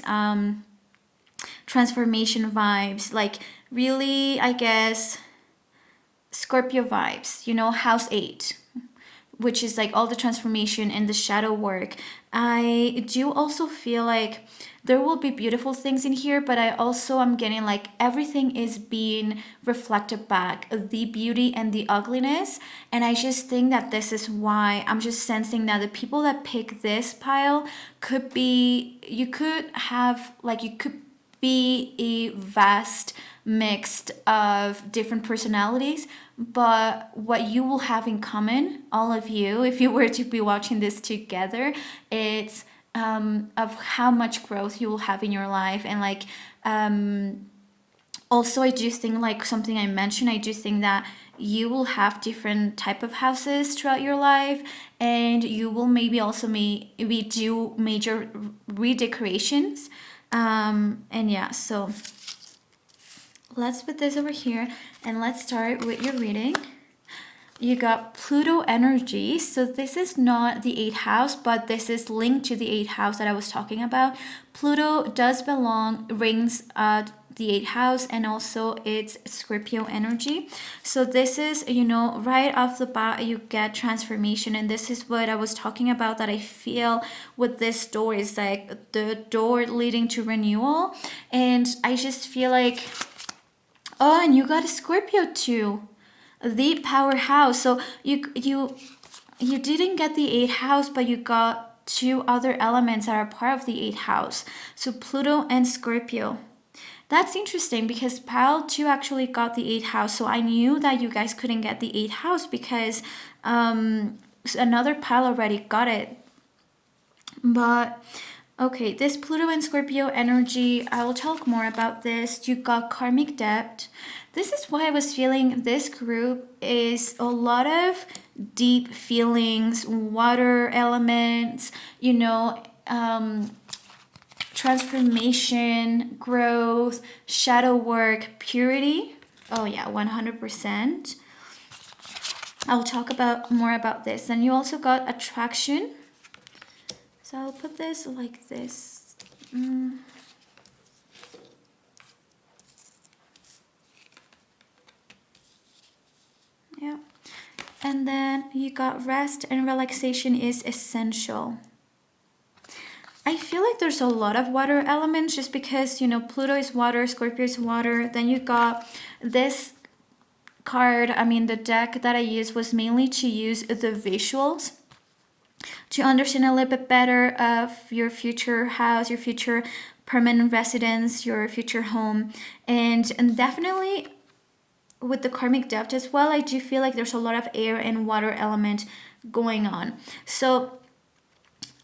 transformation vibes, like really, I guess, Scorpio vibes, house 8, which is like all the transformation and the shadow work. I do also feel like there will be beautiful things in here, but I also am getting like everything is being reflected back, the beauty and the ugliness. And I just think that this is why I'm just sensing that the people that pick this pile could be, you could be a vast mixed of different personalities, but what you will have in common, all of you, if you were to be watching this together, it's of how much growth you will have in your life. And also I do think, like something I mentioned, I do think that you will have different type of houses throughout your life, and you will maybe also maybe do major redecorations. And yeah, so let's put this over here and let's start with your reading. You got Pluto energy. So this is not the 8th house, but this is linked to the 8th house that I was talking about. Pluto does rings the 8th house, and also it's Scorpio energy. So this is, right off the bat, you get transformation. And this is what I was talking about, that I feel with this door is like the door leading to renewal. And I just feel like, oh, and you got a Scorpio too, the powerhouse. So you didn't get the 8th house, but you got 2 other elements that are part of the 8th house. So Pluto and Scorpio. That's interesting because pile 2 actually got the 8th house. So I knew that you guys couldn't get the 8th house because another pile already got it. But okay, this Pluto and Scorpio energy, I will talk more about this. You got karmic debt. This is why I was feeling this group is a lot of deep feelings, water elements, transformation, growth, shadow work, purity. Oh yeah, 100%. I'll talk about more about this. And you also got attraction. So I'll put this like this. Yeah. And then you got rest and relaxation is essential. I feel like there's a lot of water elements just because, you know, Pluto is water, Scorpio is water. Then you got this card, I mean, the deck that I used was mainly to use the visuals to understand a little bit better of your future house, your future permanent residence, your future home. And definitely with the karmic depth as well, I do feel like there's a lot of air and water element going on. So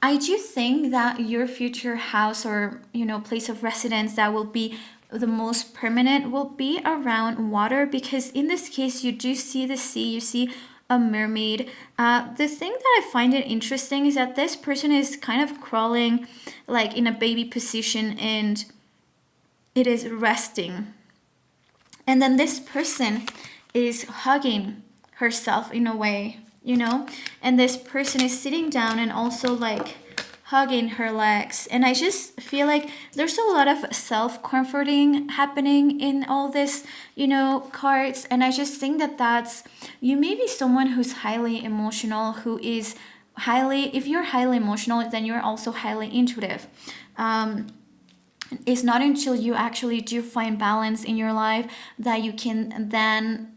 I do think that your future house or, you know, place of residence that will be the most permanent will be around water, because in this case you do see the sea, you see a mermaid. The thing that I find it interesting is that this person is kind of crawling like in a baby position and it is resting. And then this person is hugging herself in a way, you know, and this person is sitting down and also like hugging her legs. And I just feel like there's a lot of self-comforting happening in all this, you know, cards. And I just think that that's, you may be someone who's highly emotional, who is highly, if you're highly emotional, then you're also highly intuitive. It's not until you actually do find balance in your life that you can then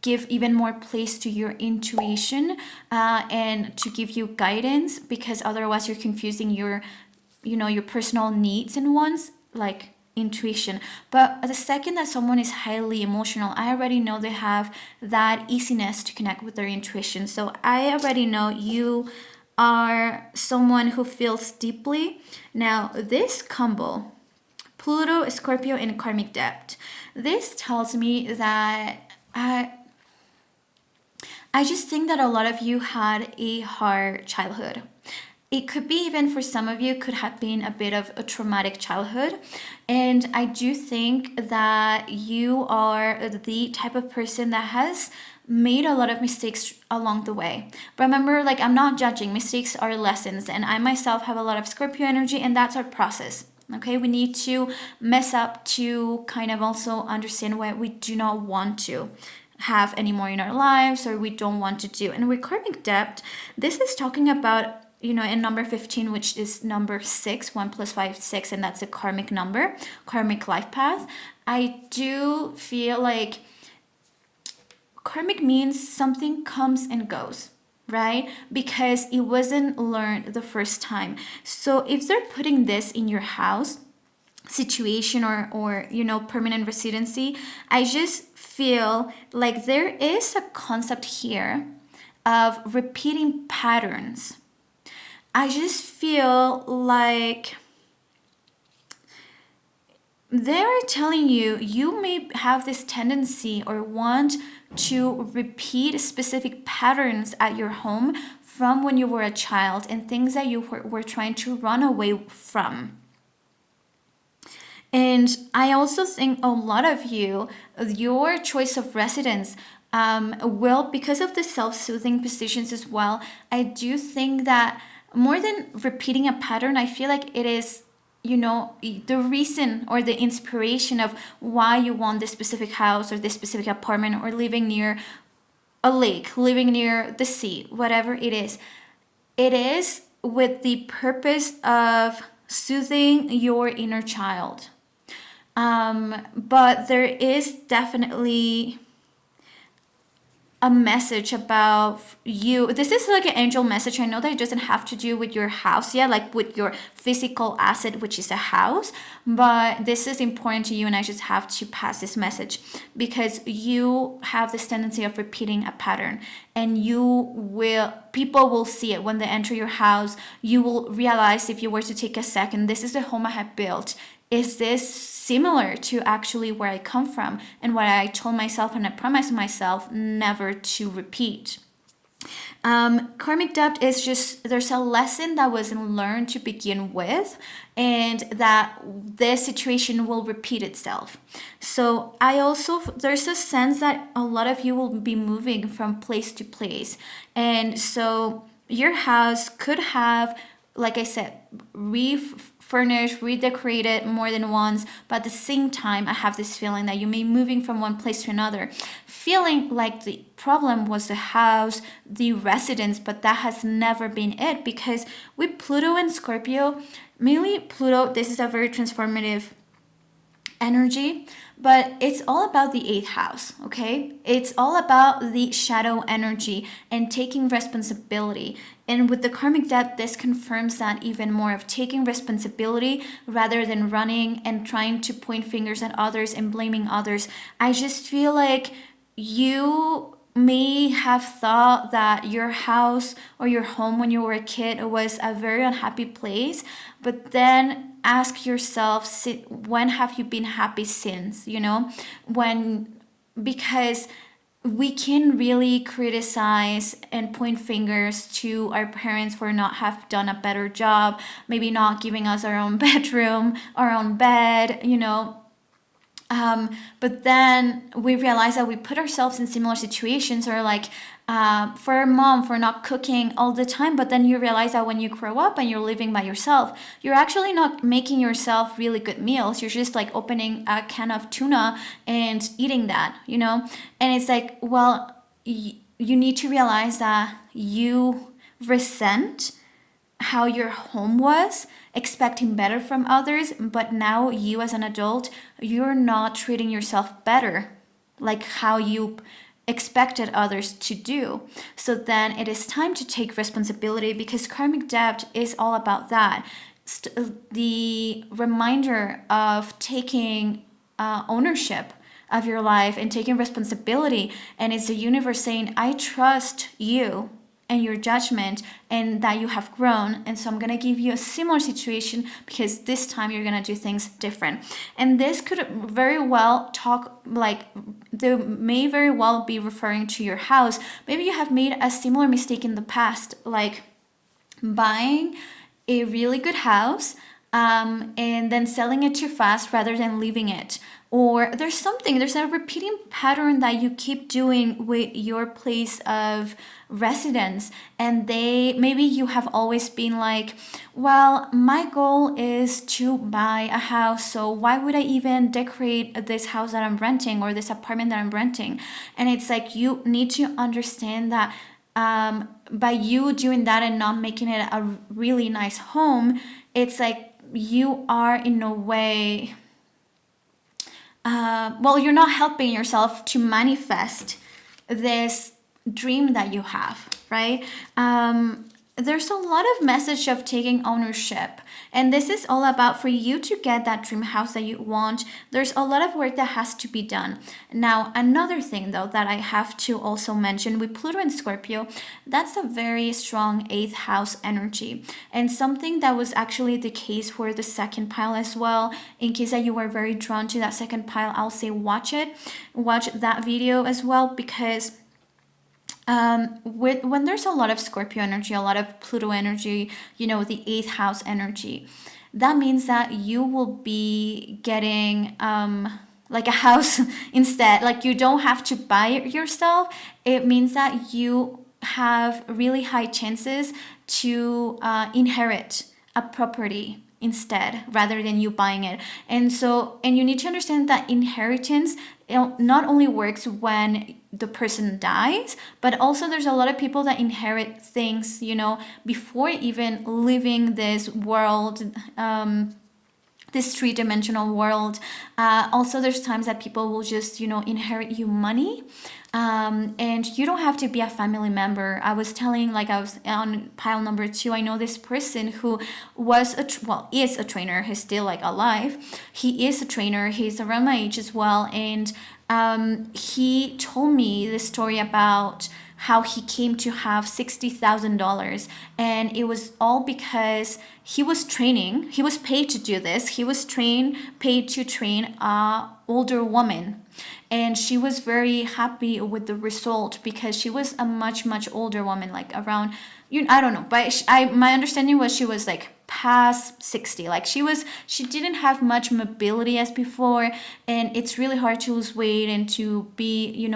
give even more place to your intuition, and to give you guidance, because otherwise you're confusing your, you know, your personal needs and wants, like intuition. But the second that someone is highly emotional, I already know they have that easiness to connect with their intuition. So I already know you are someone who feels deeply. Now this combo, Pluto, Scorpio, and karmic depth, this tells me that I just think that a lot of you had a hard childhood. It could be, even for some of you, could have been a bit of a traumatic childhood. And I do think that you are the type of person that has made a lot of mistakes along the way. But remember, like, I'm not judging. Mistakes are lessons. And I myself have a lot of Scorpio energy, and that's our process. Okay, we need to mess up to kind of also understand what we do not want to have anymore in our lives, or we don't want to do. And with karmic depth, this is talking about, you know, in number 15, which is number 6, 1 plus 5, 6, and that's a karmic number, karmic life path. I do feel like karmic means something comes and goes, right? Because it wasn't learned the first time. So if they're putting this in your house situation, or you know, permanent residency, I just feel like there is a concept here of repeating patterns. I just feel like they're telling you, you may have this tendency or want to repeat specific patterns at your home from when you were a child, and things that you were trying to run away from. And I also think a lot of you, your choice of residence, will, because of the self-soothing positions as well, I do think that more than repeating a pattern, I feel like it is, you know, the reason or the inspiration of why you want this specific house or this specific apartment, or living near a lake, living near the sea, whatever it is. It is with the purpose of soothing your inner child. But there is definitely a message about you. This is like an angel message. I know that it doesn't have to do with your house yet, like with your physical asset, which is a house, but this is important to you, and I just have to pass this message because you have this tendency of repeating a pattern, and people will see it when they enter your house. You will realize, if you were to take a second, this is the home I have built. Is this similar to actually where I come from and what I told myself and I promised myself never to repeat? Karmic debt is just, there's a lesson that wasn't learned to begin with, and that this situation will repeat itself. So I also, there's a sense that a lot of you will be moving from place to place. And so your house could have, like I said, refurnished, redecorated more than once, but at the same time, I have this feeling that you may be moving from one place to another, feeling like the problem was the house, the residence, but that has never been it, because with Pluto and Scorpio, mainly Pluto, this is a very transformative energy, but it's all about the eighth house, okay? It's all about the shadow energy and taking responsibility. And with the karmic debt, this confirms that even more, of taking responsibility rather than running and trying to point fingers at others and blaming others. I just feel like you may have thought that your house or your home when you were a kid was a very unhappy place, but then ask yourself, when have you been happy since, when, because we can really criticize and point fingers to our parents for not have done a better job, maybe not giving us our own bedroom, our own bed, but then we realize that we put ourselves in similar situations, or like for a mom for not cooking all the time. But then you realize that when you grow up and you're living by yourself, you're actually not making yourself really good meals. You're just like opening a can of tuna and eating that, And it's like, well, you need to realize that you resent how your home was, expecting better from others, but now you as an adult, you're not treating yourself better like how you expected others to do. So then it is time to take responsibility, because karmic debt is all about that. The reminder of taking ownership of your life and taking responsibility, and it's the universe saying, I trust you and your judgment, and that you have grown, and so I'm going to give you a similar situation, because this time you're going to do things different. And this could very well they may very well be referring to your house. Maybe you have made a similar mistake in the past, like buying a really good house and then selling it too fast rather than leaving it. Or there's a repeating pattern that you keep doing with your place of residence, and maybe you have always been like, well, my goal is to buy a house, so why would I even decorate this house that I'm renting or this apartment that I'm renting? And it's like, you need to understand that by you doing that and not making it a really nice home, it's like you are in a way, you're not helping yourself to manifest this dream that you have, right? There's a lot of message of taking ownership, and this is all about, for you to get that dream house that you want, there's a lot of work that has to be done. Now, another thing though that I have to also mention, with Pluto and Scorpio, that's a very strong eighth house energy, and something that was actually the case for the second pile as well. In case that you were very drawn to that second pile, I'll say watch that video as well, because when there's a lot of Scorpio energy, a lot of Pluto energy, the eighth house energy, that means that you will be getting like a house instead. Like, you don't have to buy it yourself. It means that you have really high chances to inherit a property instead, rather than you buying it. And you need to understand that inheritance not only works when the person dies, but also there's a lot of people that inherit things, before even living this world, this three-dimensional world. Also, there's times that people will just, inherit you money. And you don't have to be a family member. I was on pile number 2. I know this person who is a trainer. He's still alive. He is a trainer. He's around my age as well. And he told me this story about how he came to have $60,000. And it was all because he was training, he was paid to do this. He was paid to train a older woman. And she was very happy with the result because she was a much older woman, like around, I don't know, but my understanding was she was like past 60. Like she didn't have much mobility as before, and it's really hard to lose weight and to be,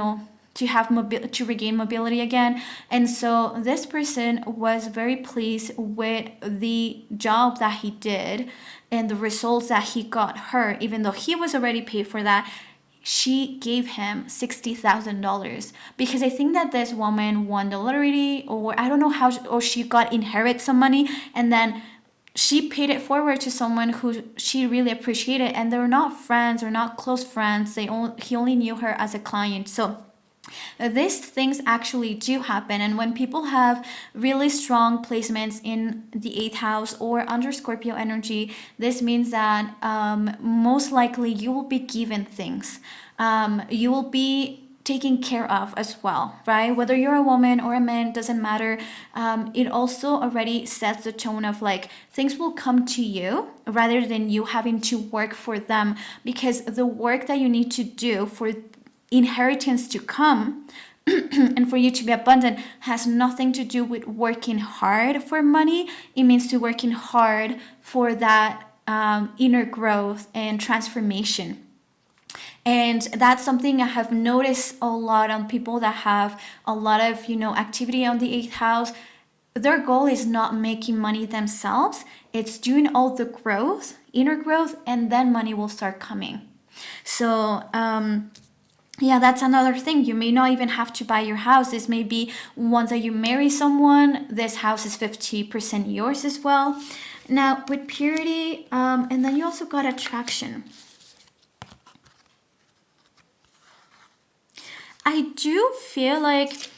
to regain mobility again. And so this person was very pleased with the job that he did and the results that he got her, even though he was already paid for that. She gave him $60,000 because I think that this woman won the lottery, or I don't know how, or she got inherit some money, and then she paid it forward to someone who she really appreciated, and they're not friends or not close friends. He only knew her as a client. So these things actually do happen, and when people have really strong placements in the 8th house or under Scorpio energy, this means that most likely you will be given things. You will be taken care of as well, right? Whether you're a woman or a man, doesn't matter. It also already sets the tone of like things will come to you rather than you having to work for them, because the work that you need to do for inheritance to come and for you to be abundant has nothing to do with working hard for money. It means to working hard for that inner growth and transformation. And that's something I have noticed a lot on people that have a lot of, activity on the 8th house. Their goal is not making money themselves. It's doing all the growth, inner growth, and then money will start coming. So, yeah, that's another thing. You may not even have to buy your house. This may be once that you marry someone, this house is 50% yours as well. Now, with purity, and then you also got attraction. I do feel like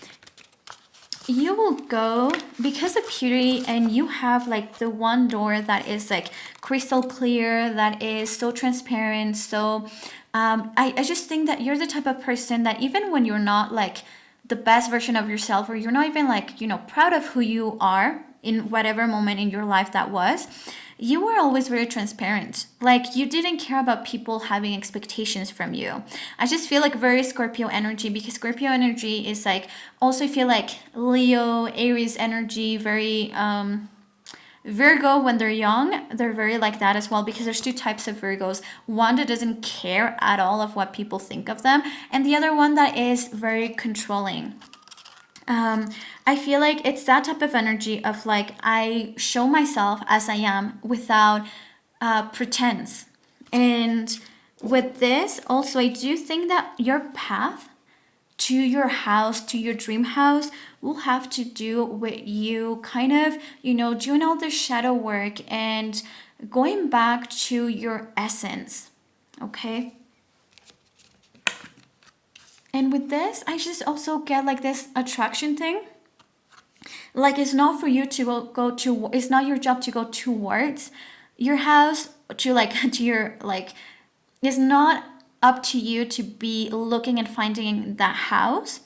you will go, because of purity, and you have like the one door that is like crystal clear, that is so transparent. So I just think that you're the type of person that even when you're not like the best version of yourself, or you're not even like, proud of who you are in whatever moment in your life that was, you were always very transparent. Like you didn't care about people having expectations from you. I just feel like very Scorpio energy, because Scorpio energy is like, also I feel like Leo, Aries energy, very Virgo when they're young, they're very like that as well, because there's two types of Virgos. One that doesn't care at all of what people think of them, and the other one that is very controlling. I feel like it's that type of energy of like, I show myself as I am without pretense. And with this also, I do think that your path to your house, to your dream house, will have to do with you kind of, doing all the shadow work and going back to your essence. Okay? And with this, I just also get like this attraction thing. Like it's not for you to go to, it's not your job to go towards your house, to like, to your, like, it's not up to you to be looking and finding that house.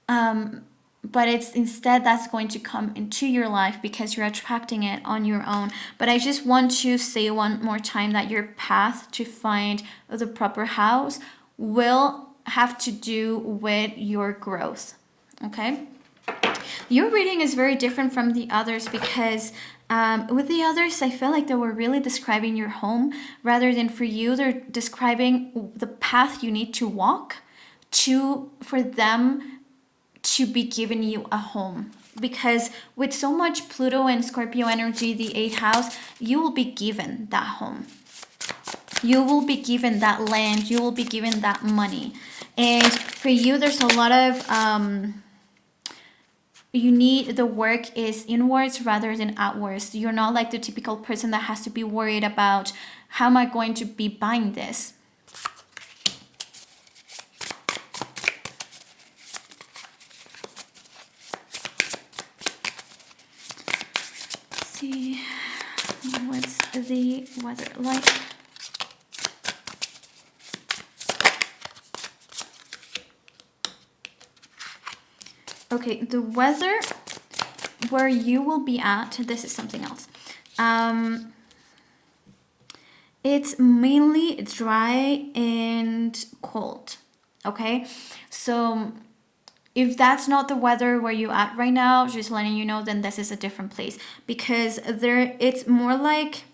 But it's instead that's going to come into your life because you're attracting it on your own. But I just want to say one more time that your path to find the proper house will have to do with your growth. Okay? Your reading is very different from the others because with the others, I feel like they were really describing your home rather than for you. They're describing the path you need to walk for them to be giving you a home. Because with so much Pluto and Scorpio energy, the 8th house, you will be given that home. You will be given that land. You will be given that money. And for you, there's a lot of... the work is inwards rather than outwards. You're not like the typical person that has to be worried about, how am I going to be buying this? Let's see, what's the weather like? Okay, the weather where you will be at, this is something else. It's mainly dry and cold. Okay, so if that's not the weather where you at right now, just letting you know, then this is a different place, because there it's more like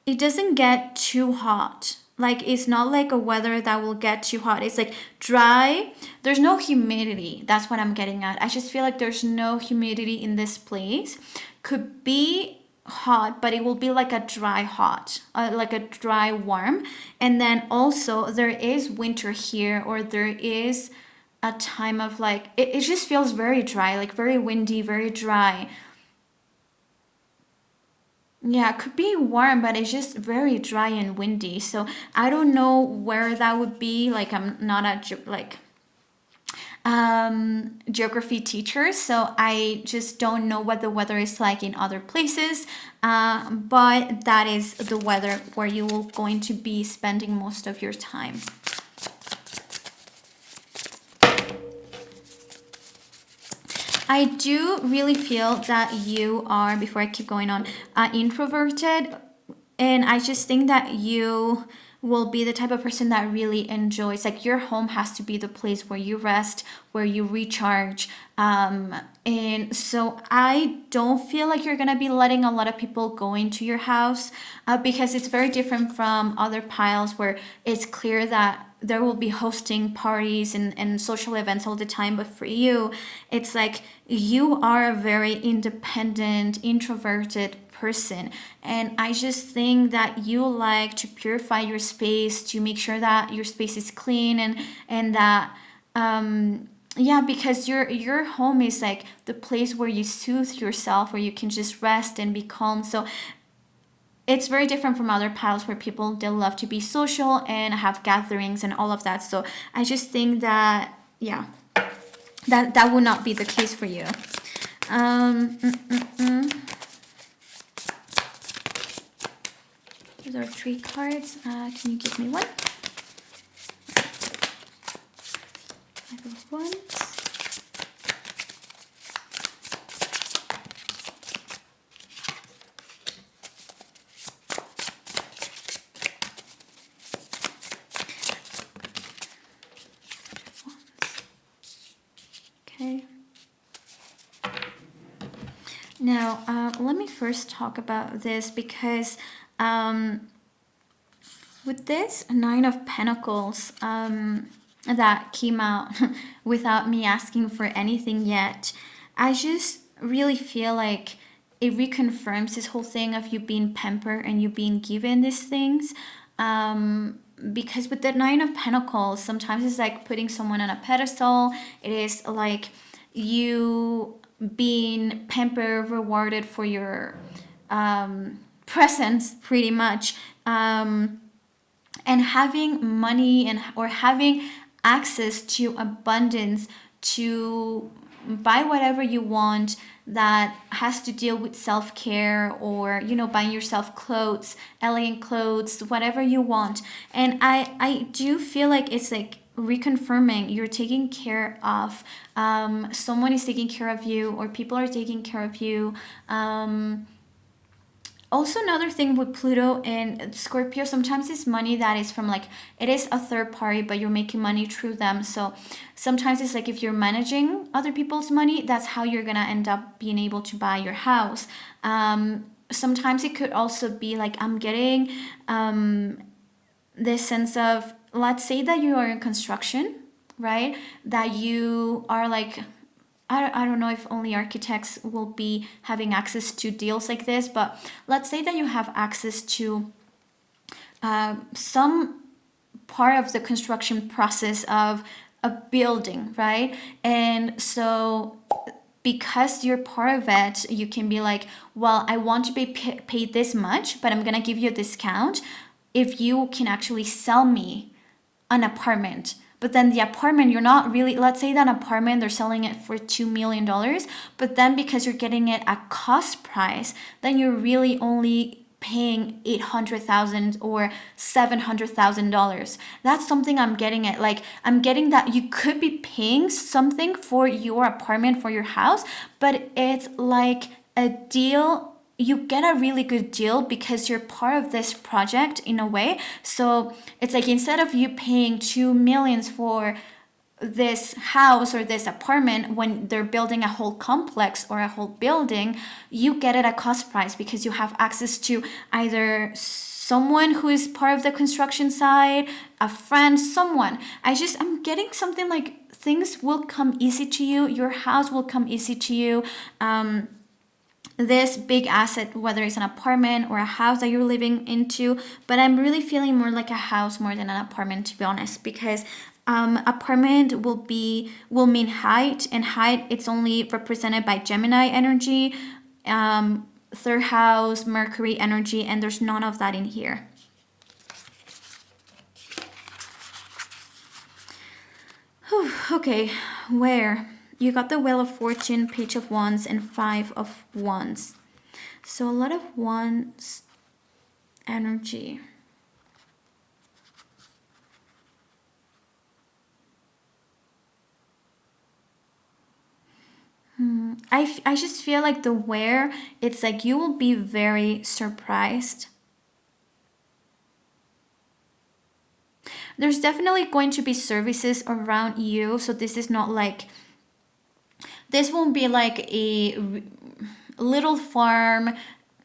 it doesn't get too hot. Like it's not like a weather that will get too hot. It's like dry. There's no humidity. That's what I'm getting at. I just feel like there's no humidity in this place. Could be hot, but it will be like a dry hot, like a dry warm. And then also there is winter here, or there is a time of like it just feels very dry, like very windy, very dry. Yeah, it could be warm, but it's just very dry and windy. So I don't know where that would be. Like I'm not a geography teacher, so I just don't know what the weather is like in other places. But that is the weather where you will going to be spending most of your time. I do really feel that you are, before I keep going on, introverted. And I just think that you will be the type of person that really enjoys, like, your home has to be the place where you rest, where you recharge. And so I don't feel like you're going to be letting a lot of people go into your house, because it's very different from other piles where it's clear that there will be hosting parties and social events all the time. But for you, it's like you are a very independent, introverted person. And I just think that you like to purify your space, to make sure that your space is clean, and that yeah, because your home is like the place where you soothe yourself, where you can just rest and be calm. So it's very different from other piles where people, they love to be social and have gatherings and all of that. So I just think that, yeah, that would not be the case for you. These are 3 cards. Can you give me one? 5 of Wands. Okay. Now, let me first talk about this, because with this 9 of Pentacles that came out without me asking for anything yet, I just really feel like it reconfirms this whole thing of you being pampered and you being given these things. Because with the 9 of Pentacles, sometimes it's like putting someone on a pedestal. It is like you being pampered, rewarded for your presence, pretty much. And having money and or having access to abundance to buy whatever you want that has to deal with self-care, or buying yourself clothes, elegant clothes, whatever you want. And I do feel like it's like reconfirming you're taking care of, someone is taking care of you, or people are taking care of you. Also, another thing with Pluto and Scorpio, sometimes it's money that is from, like, it is a third party, but you're making money through them. So sometimes it's like if you're managing other people's money, that's how you're gonna end up being able to buy your house. Sometimes it could also be like, I'm getting this sense of, let's say that you are in construction, right? That you are like, I don't know if only architects will be having access to deals like this, but let's say that you have access to some part of the construction process of a building, right? And so because you're part of it, you can be like, well, I want to be paid this much, but I'm going to give you a discount if you can actually sell me an apartment. But then the apartment, you're not really, let's say that apartment, they're selling it for $2 million, but then because you're getting it at cost price, then you're really only paying $800,000 or $700,000. That's something I'm getting at. Like, I'm getting that you could be paying something for your apartment, for your house, but it's like a deal. You get a really good deal because you're part of this project in a way. So it's like, instead of you paying 2 million for this house or this apartment, when they're building a whole complex or a whole building, you get it at cost price because you have access to either someone who is part of the construction side, a friend, someone. I'm getting something like, things will come easy to you, your house will come easy to you. This big asset, whether it's an apartment or a house that you're living into, but I'm really feeling more like a house more than an apartment, to be honest, because apartment will mean height, and height, it's only represented by Gemini energy, third house Mercury energy, and there's none of that in here. Whew, okay, where you got the Wheel of Fortune, Page of Wands, and Five of Wands. So a lot of Wands energy. I just feel like the where, it's like you will be very surprised. There's definitely going to be services around you. So this is not like, this won't be like a little farm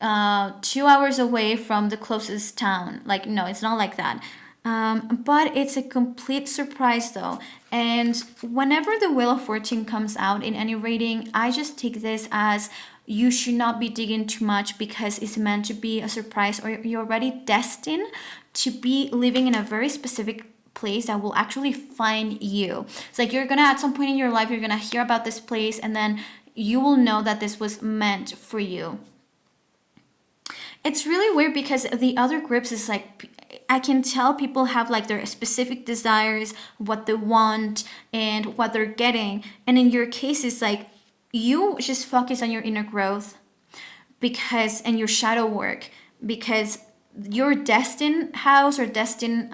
2 hours away from the closest town. Like, no, it's not like that. But it's a complete surprise though. And whenever the Wheel of Fortune comes out in any reading, I just take this as, you should not be digging too much because it's meant to be a surprise, or you're already destined to be living in a very specific place that will actually find you. It's like, you're gonna, at some point in your life, you're gonna hear about this place, and then you will know that this was meant for you. It's really weird because the other groups is like, I can tell people have like their specific desires, what they want and what they're getting. And in your case, it's like, you just focus on your inner growth and your shadow work, because your destined house or destined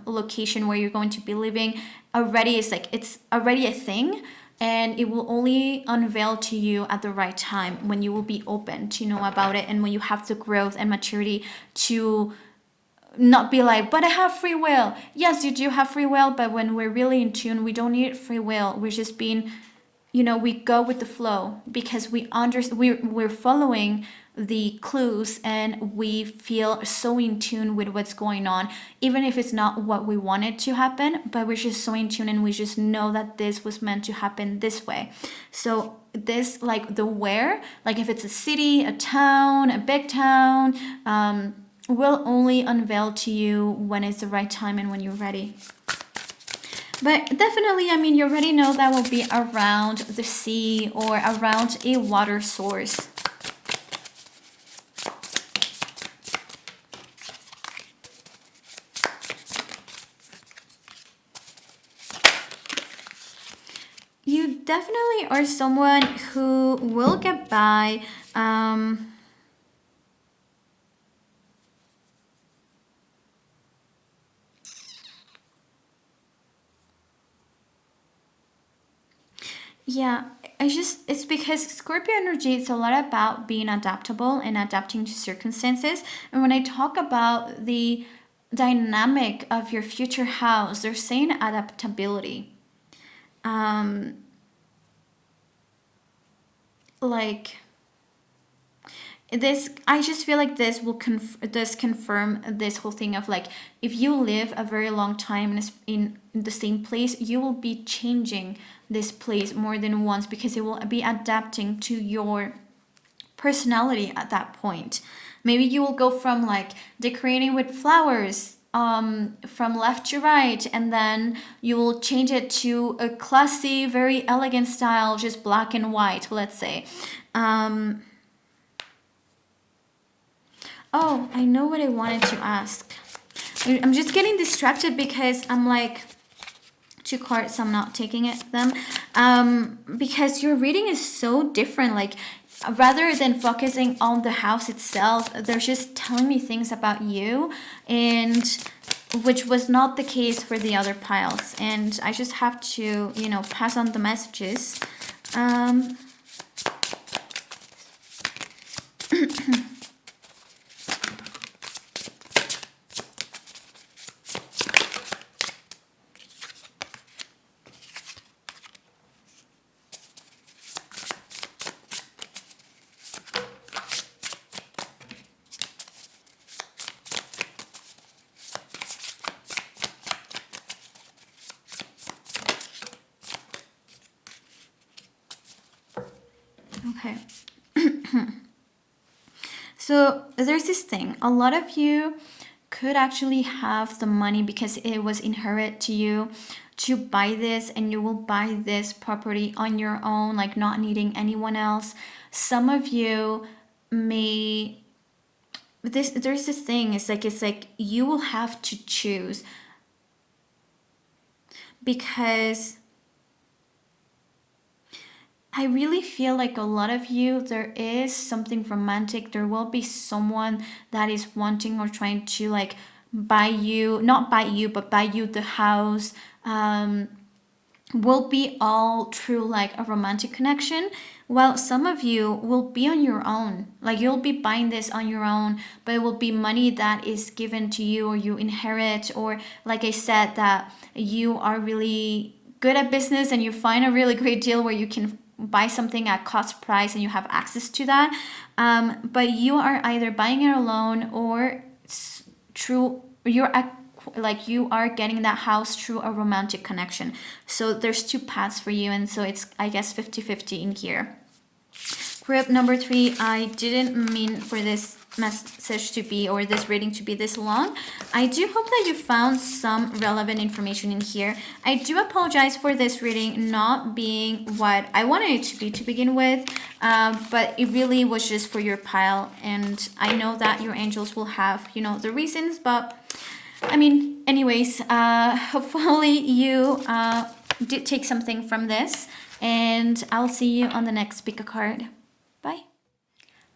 location where you're going to be living already is like, it's already a thing, and it will only unveil to you at the right time, when you will be open to know about it, and when you have the growth and maturity to not be like, but I have free will. Yes, you do have free will, but when we're really in tune, we don't need free will. We're just being, we go with the flow because we're following the clues, and we feel so in tune with what's going on, even if it's not what we wanted to happen, but we're just so in tune, and we just know that this was meant to happen this way. So this, like the where, like if it's a city, a town, a big town, will only unveil to you when it's the right time and when you're ready. But definitely, I mean, you already know that will be around the sea or around a water source. You definitely are someone who will get by. Yeah, it's because Scorpio energy, it's a lot about being adaptable and adapting to circumstances. And when I talk about the dynamic of your future house, they're saying adaptability. Like this, I just feel like this will does confirm this whole thing of like, if you live a very long time in the same place, you will be changing this place more than once, because it will be adapting to your personality at that point. Maybe you will go from like decorating with flowers from left to right, and then you will change it to a classy, very elegant style, just black and white, let's say. Oh, I know what I wanted to ask. I'm just getting distracted because I'm like two cards, I'm not taking them, because your reading is so different. Like, rather than focusing on the house itself, they're just telling me things about you, and which was not the case for the other piles. And I just have to, you know, pass on the messages. Okay. So there's this thing. A lot of you could actually have the money because it was inherited to you to buy this, and you will buy this property on your own, like not needing anyone else. Some of you may there's this thing, it's like you will have to choose, because I really feel like a lot of you, there is something romantic. There will be someone that is wanting or trying to like buy you, not buy you, but buy you the house. Will be all through like a romantic connection. Well, some of you will be on your own. Like, you'll be buying this on your own, but it will be money that is given to you or you inherit, or like I said, that you are really good at business and you find a really great deal where you can buy something at cost price and you have access to that. But you are either buying it alone, or through you are getting that house through a romantic connection. So there's two paths for you, and so it's, I guess, 50-50 in here. Group number 3, I didn't mean for this message to be, or this reading to be this long. I do hope that you found some relevant information in here. I do apologize for this reading not being what I wanted it to be to begin with, but it really was just for your pile, and I know that your angels will have, you know, the reasons, but I mean, anyways, hopefully you did take something from this, and I'll see you on the next pick a card. Bye.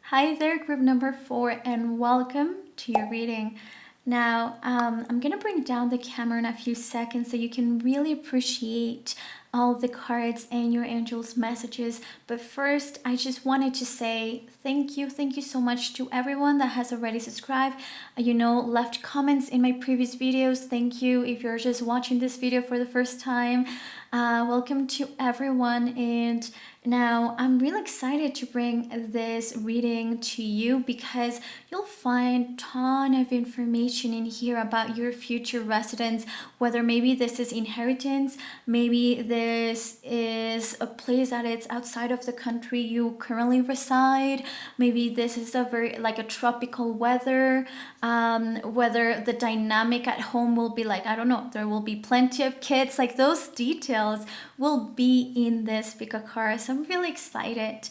Hi there, group number 4, and welcome to your reading. Now, I'm going to bring down the camera in a few seconds so you can really appreciate all the cards and your angels' messages. But first, I just wanted to say thank you so much to everyone that has already subscribed, left comments in my previous videos. Thank you. If you're just watching this video for the first time, welcome to everyone. And now I'm really excited to bring this reading to you because you'll find a ton of information in here about your future residence, whether maybe this is inheritance, maybe this is a place that it's outside of the country you currently reside, maybe this is a very like a tropical weather, whether the dynamic at home will be like, I don't know, there will be plenty of kids, like those details will be in this pick a card. So I'm really excited.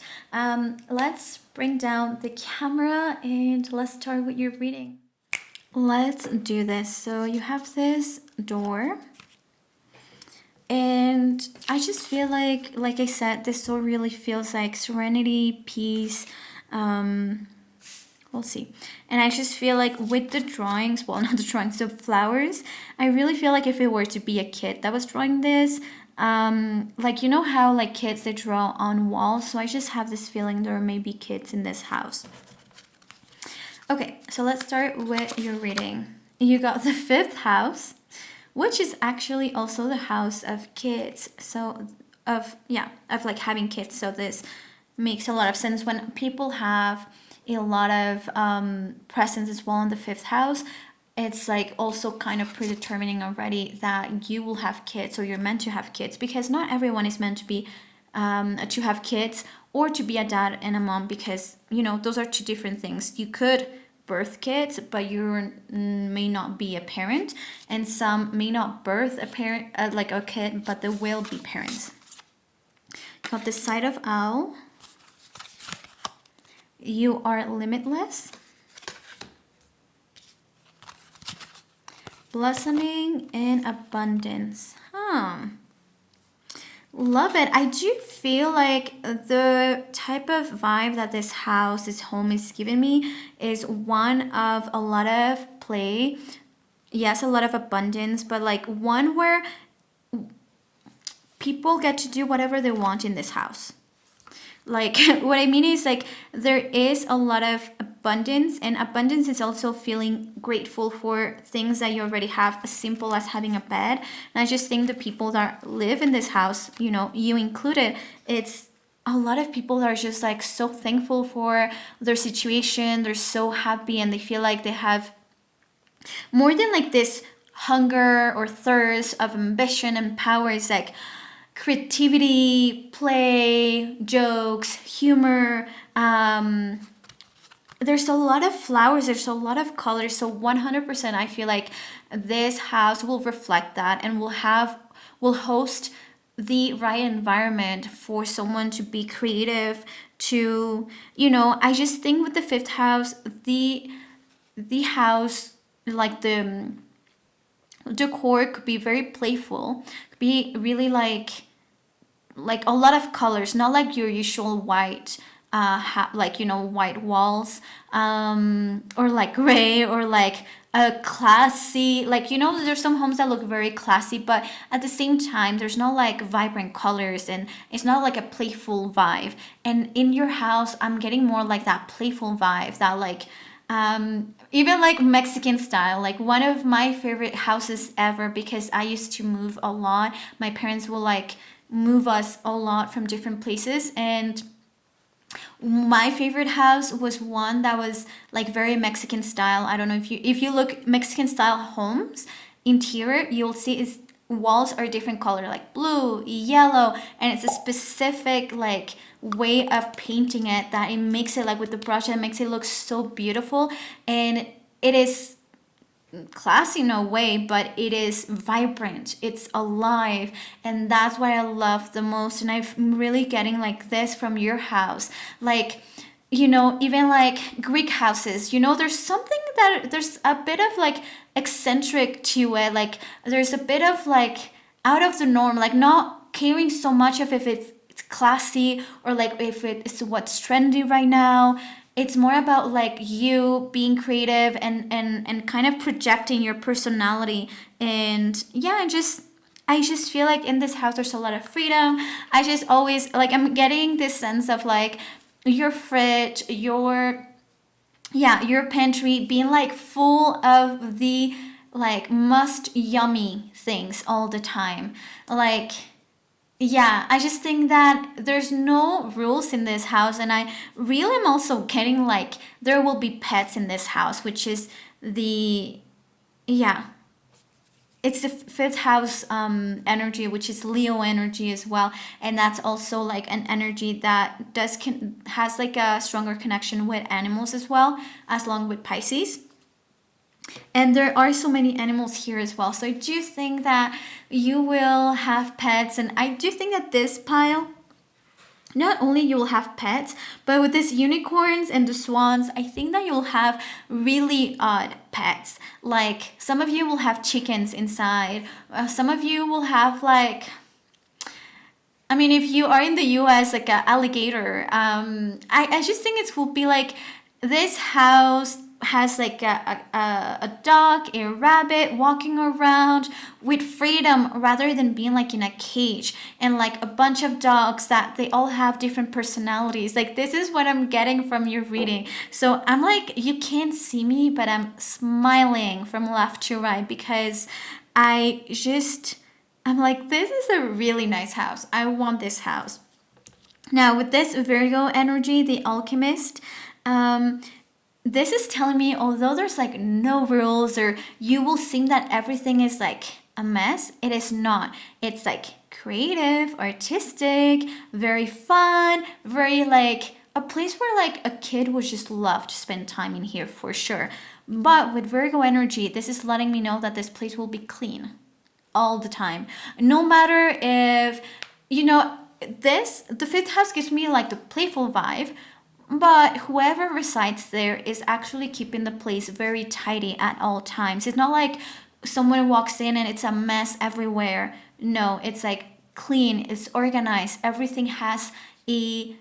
Let's bring down the camera and let's start with your reading. Let's do this. So you have this door, and I just feel like I said, this door really feels like serenity, peace. We'll see. And I just feel like with the drawings, well, not the drawings, the flowers, I really feel like if it were to be a kid that was drawing this, like, you know how like kids, they draw on walls. So I just have this feeling there may be kids in this house. Okay, so let's start with your reading. You got the 5th house, which is actually also the house of kids. So of like having kids. So this makes a lot of sense when people have a lot of presence as well in the 5th house. It's like also kind of predetermining already that you will have kids, or you're meant to have kids, because not everyone is meant to be to have kids or to be a dad and a mom, because those are two different things. You could birth kids, but you may not be a parent, and some may not birth a parent like a kid, but they will be parents. Got the side of owl. You are limitless. Blossoming and abundance. Love it. I do feel like the type of vibe that this house, this home is giving me is one of a lot of play. Yes, a lot of abundance, but like one where people get to do whatever they want in this house. Like what I mean is like there is a lot of abundance, and abundance is also feeling grateful for things that you already have, as simple as having a bed. And I just think the people that live in this house, you know, you included, it's a lot of people that are just like so thankful for their situation. They're so happy and they feel like they have more than like this hunger or thirst of ambition and power. Is like creativity, play, jokes, humor. There's a lot of flowers, there's a lot of colors. So 100% I feel like this house will reflect that and will host the right environment for someone to be creative, to, you know, I just think with the fifth house, the house, like the decor could be very playful, could be really like a lot of colors, not like your usual white, like, you know, white walls, or like gray, or like a classy, like, you know, there's some homes that look very classy, but at the same time there's not like vibrant colors and it's not like a playful vibe. And in your house I'm getting more like that playful vibe, that like even like Mexican style, like one of my favorite houses ever, because I used to move a lot. My parents will like move us a lot from different places, and my favorite house was one that was like very Mexican style. I don't know if you look Mexican style homes interior, you'll see is walls are different color, like blue, yellow, and it's a specific like way of painting it that it makes it like with the brush that makes it look so beautiful. And it is classy in a way, but it is vibrant, it's alive, and that's what I love the most. And I'm really getting like this from your house, like, you know, even like Greek houses, you know, there's something that there's a bit of like eccentric to it, like there's a bit of like out of the norm, like not caring so much of if it's classy or like if it's what's trendy right now. It's more about like you being creative and kind of projecting your personality. And yeah, I just feel like in this house there's a lot of freedom. I just always like, I'm getting this sense of like your fridge, your pantry being like full of the like must yummy things all the time. Like, yeah, I just think that there's no rules in this house, and I really am also getting like there will be pets in this house, which is the, yeah, it's the fifth house energy, which is Leo energy as well, and that's also like an energy that has like a stronger connection with animals as well, as long with Pisces. And there are so many animals here as well. So I do think that you will have pets. And I do think that this pile, not only you will have pets, but with these unicorns and the swans, I think that you'll have really odd pets. Like some of you will have chickens inside. Some of you will have like, I mean, if you are in the US, like an alligator. I just think it will be like this house has like a dog, a rabbit walking around with freedom rather than being like in a cage, and like a bunch of dogs that they all have different personalities. Like this is what I'm getting from your reading. So I'm like, you can't see me, but I'm smiling from left to right because I'm like, this is a really nice house. I want this house. Now with this Virgo energy, the alchemist, this is telling me, although there's like no rules or you will seem that everything is like a mess, it is not. It's like creative, artistic, very fun, very like a place where like a kid would just love to spend time in here for sure. But with Virgo energy, this is letting me know that this place will be clean all the time. No matter if, you know, the fifth house gives me like the playful vibe, but whoever resides there is actually keeping the place very tidy at all times. It's not like someone walks in and it's a mess everywhere. No, it's like clean, it's organized, everything has a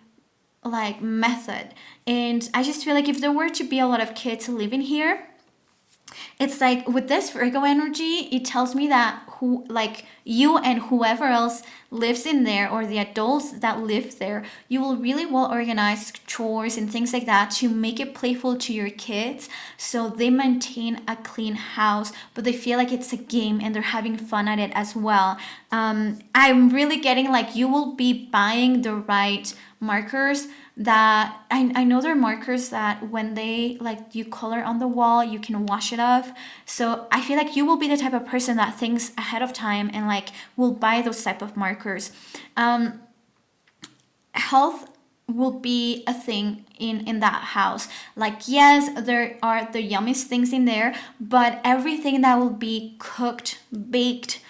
like method. And I just feel like if there were to be a lot of kids living here, it's like with this Virgo energy, it tells me that who, like you and whoever else lives in there, or the adults that live there, you will really well organize chores and things like that to make it playful to your kids, so they maintain a clean house, but they feel like it's a game and they're having fun at it as well. I'm really getting like you will be buying the right markers, that I know there are markers that when they like you color on the wall you can wash it off. So I feel like you will be the type of person that thinks ahead of time and like will buy those type of markers. Health will be a thing in that house. Like yes, there are the yummiest things in there, but everything that will be cooked, baked,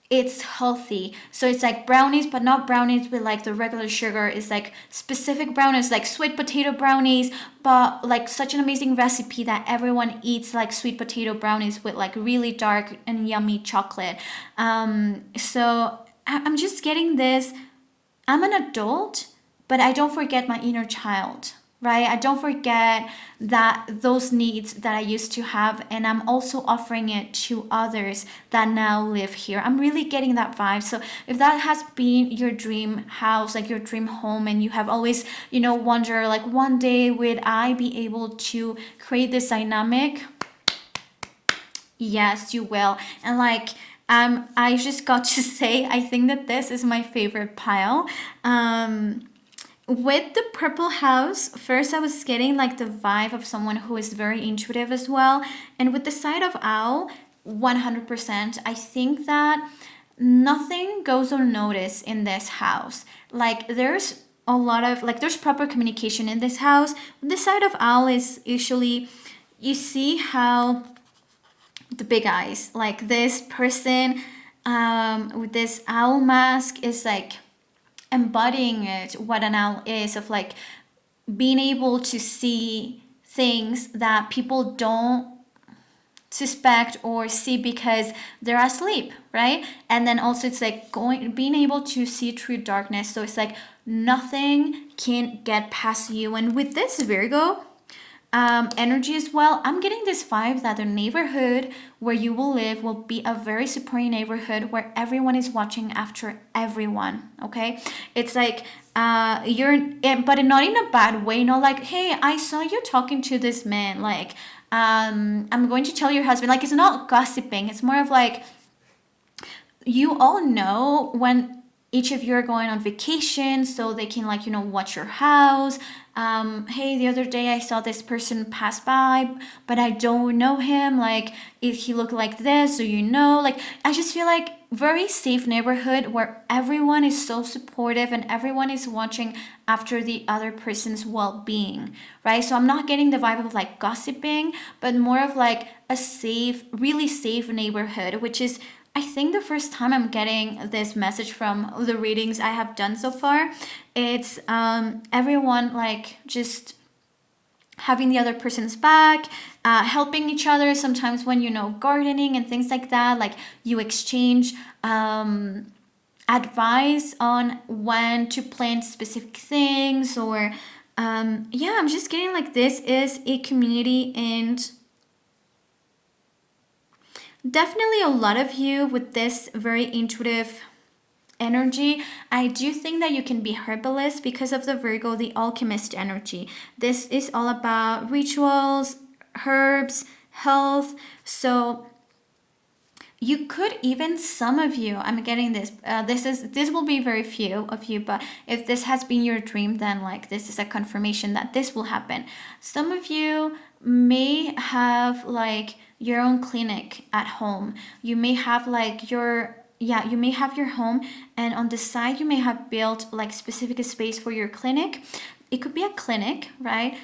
it's healthy. So it's like brownies, but not brownies with like the regular sugar. It's like specific brownies, like sweet potato brownies, but like such an amazing recipe that everyone eats, like sweet potato brownies with like really dark and yummy chocolate. So I'm just getting this. I'm an adult, but I don't forget my inner child, right? I don't forget that those needs that I used to have, and I'm also offering it to others that now live here. I'm really getting that vibe. So if that has been your dream house, like your dream home, and you have always, wonder like one day would I be able to create this dynamic? Yes, you will. And like I just got to say, I think that this is my favorite pile. With the purple house, first I was getting like the vibe of someone who is very intuitive as well. And with the side of owl, 100%, I think that nothing goes unnoticed in this house. Like there's a lot of like there's proper communication in this house. The side of owl is usually, you see how the big eyes, like this person with this owl mask is like embodying it, what an owl is, of like being able to see things that people don't suspect or see because they're asleep, right? And then also it's like being able to see through darkness. So it's like nothing can get past you. And with this Virgo energy as well, I'm getting this vibe that the neighborhood where you will live will be a very supporting neighborhood where everyone is watching after everyone. Okay, it's like but not in a bad way. Not like, hey, I saw you talking to this man, like I'm going to tell your husband. Like, it's not gossiping. It's more of like, you all know when each of you are going on vacation, so they can like watch your house. Hey, the other day I saw this person pass by, but I don't know him, like if he looked like this, so like I just feel like very safe neighborhood where everyone is so supportive and everyone is watching after the other person's well-being, right? So I'm not getting the vibe of like gossiping, but more of like a safe, really safe neighborhood, which is, I think, the first time I'm getting this message from the readings I have done so far. It's everyone like just having the other person's back, helping each other. Sometimes when gardening and things like that, like you exchange advice on when to plant specific things, or yeah, I'm just getting like this is a community, and definitely a lot of you with this very intuitive energy. I do think that you can be herbalist because of the Virgo, the alchemist energy. This is all about rituals, herbs, health. So you could even, some of you, I'm getting this, this will be very few of you, but if this has been your dream, then like this is a confirmation that this will happen. Some of you may have like your own clinic at home. You may have like you may have your home, and on the side you may have built like specific space for your clinic. It could be a clinic, right?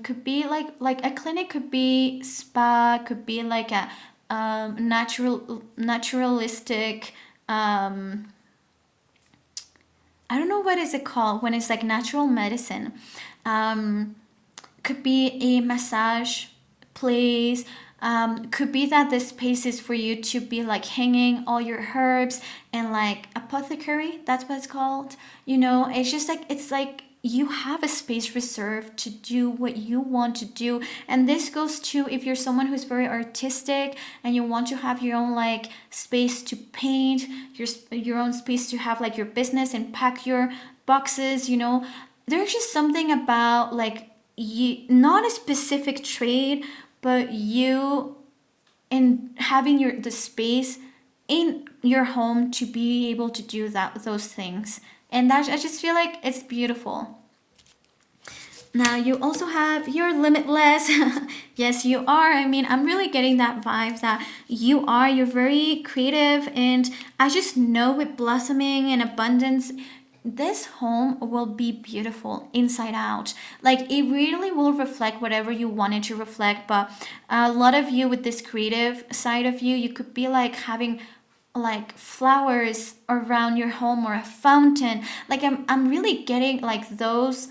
Could be like a clinic, could be spa, could be like a naturalistic, I don't know what is it called when it's like natural medicine. Could be a massage place. Could be that this space is for you to be like hanging all your herbs and like apothecary, that's what it's called. It's just like, it's like you have a space reserved to do what you want to do. And this goes to if you're someone who's very artistic and you want to have your own like space to paint, your own space to have like your business and pack your boxes. There's just something about like not a specific trade, but you and having the space in your home to be able to do those things. And that, I just feel like it's beautiful. Now you also have your limitless. Yes, you are. I mean, I'm really getting that vibe that you're very creative, and I just know with blossoming and abundance, this home will be beautiful inside out. Like, it really will reflect whatever you want it to reflect. But a lot of you with this creative side of you could be like having like flowers around your home or a fountain. Like, I'm really getting like those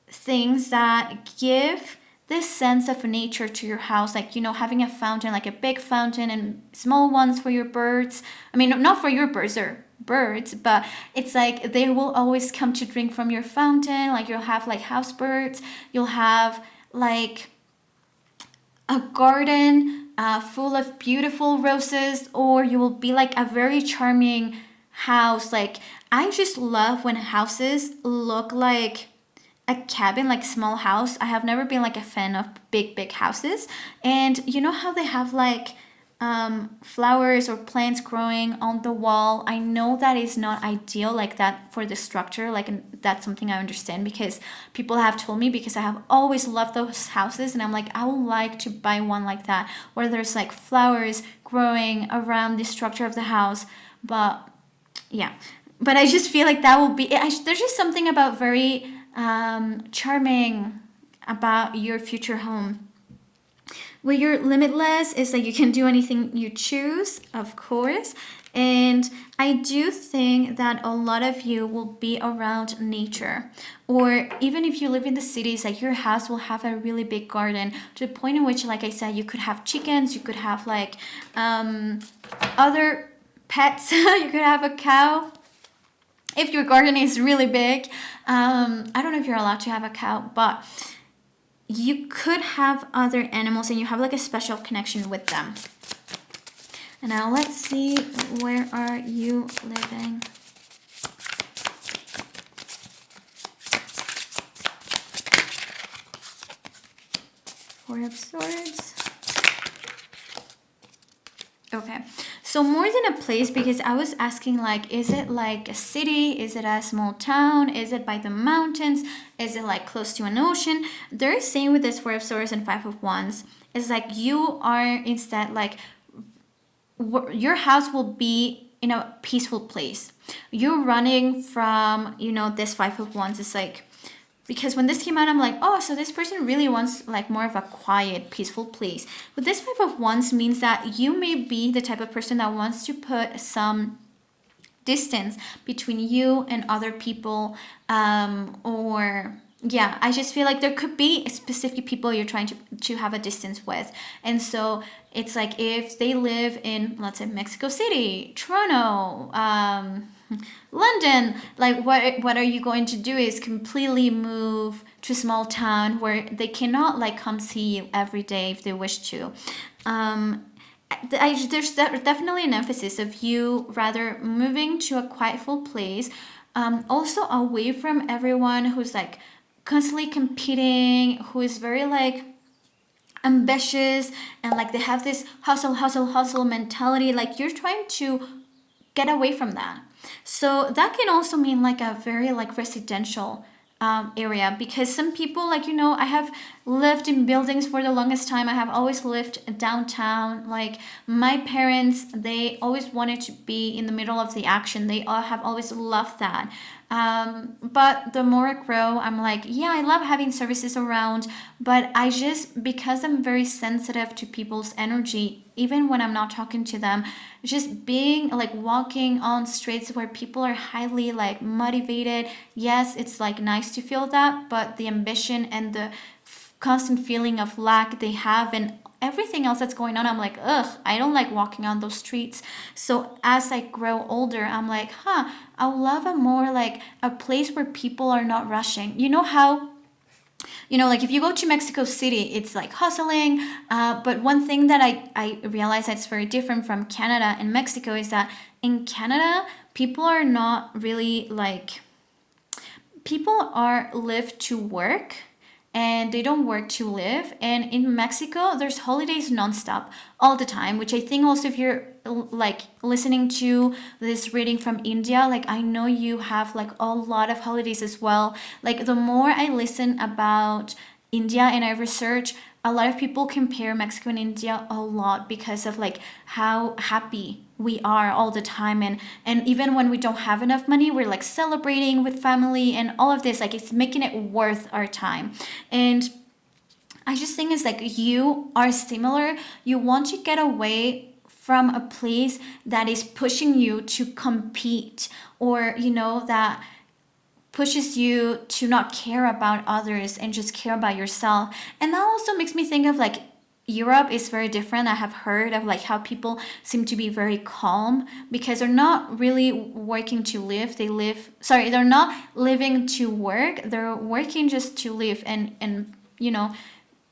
things that give this sense of nature to your house, like having a fountain, like a big fountain, and small ones for your birds. I mean, not for your birds, or birds, but it's like they will always come to drink from your fountain. Like, you'll have like house birds, you'll have like a garden full of beautiful roses, or you will be like a very charming house. Like, I just love when houses look like a cabin, like small house. I have never been like a fan of big houses. And you know how they have like flowers or plants growing on the wall? I know that is not ideal like that for the structure. Like, that's something I understand because people have told me, because I have always loved those houses, and I'm like, I would like to buy one like that, where there's like flowers growing around the structure of the house. But yeah, but I just feel like that will be there's just something about very charming about your future home. With your limitless, is that you can do anything you choose, of course. And I do think that a lot of you will be around nature, or even if you live in the cities, like your house will have a really big garden, to the point in which, like I said, you could have chickens, you could have like other pets. You could have a cow if your garden is really big. I don't know if you're allowed to have a cow, but you could have other animals and you have like a special connection with them. And now let's see, where are you living? Four of Swords. Okay, so more than a place, because I was asking like, is it like a city? Is it a small town? Is it by the mountains? Is it like close to an ocean? They're saying with this Four of Swords and Five of Wands, it's like you are instead like, your house will be in a peaceful place. You're running from, this Five of Wands is like, because when this came out, I'm like, oh, so this person really wants like more of a quiet, peaceful place. But this Five of Wands means that you may be the type of person that wants to put some distance between you and other people, or yeah, I just feel like there could be specific people you're trying to have a distance with. And so it's like, if they live in, let's say, Mexico City, Toronto, London, like what are you going to do is completely move to a small town where they cannot like come see you every day if they wish to. There's definitely an emphasis of you rather moving to a quietful place, also away from everyone who's like constantly competing, who is very like ambitious, and like they have this hustle mentality. Like, you're trying to get away from that. So that can also mean like a very like residential area, because some people, like, I have lived in buildings for the longest time. I have always lived downtown. Like, my parents, they always wanted to be in the middle of the action. They all have always loved that. But the more I grow, I'm like, yeah, I love having services around, but I just, because I'm very sensitive to people's energy, even when I'm not talking to them, just being like walking on streets where people are highly like motivated. Yes, it's like nice to feel that, but the ambition and the constant feeling of lack they have, and everything else that's going on, I'm like, ugh, I don't like walking on those streets. So as I grow older, I'm like, I would love a more like a place where people are not rushing. You know how, like if you go to Mexico City, it's like hustling. But one thing that I realize that's very different from Canada and Mexico is that in Canada, people are not really like, people are live to work and they don't work to live. And in Mexico, there's holidays nonstop all the time, which I think also if you're like listening to this reading from India, like I know you have like a lot of holidays as well. Like the more I listen about India and I research, a lot of people compare Mexico and India a lot because of like how happy we are all the time, and even when we don't have enough money, we're like celebrating with family and all of this, like it's making it worth our time. And I just think it's like you are similar. You want to get away from a place that is pushing you to compete, or that pushes you to not care about others and just care about yourself. And that also makes me think of like Europe is very different. I have heard of like how people seem to be very calm because they're not really working to live. They're not living to work. They're working just to live and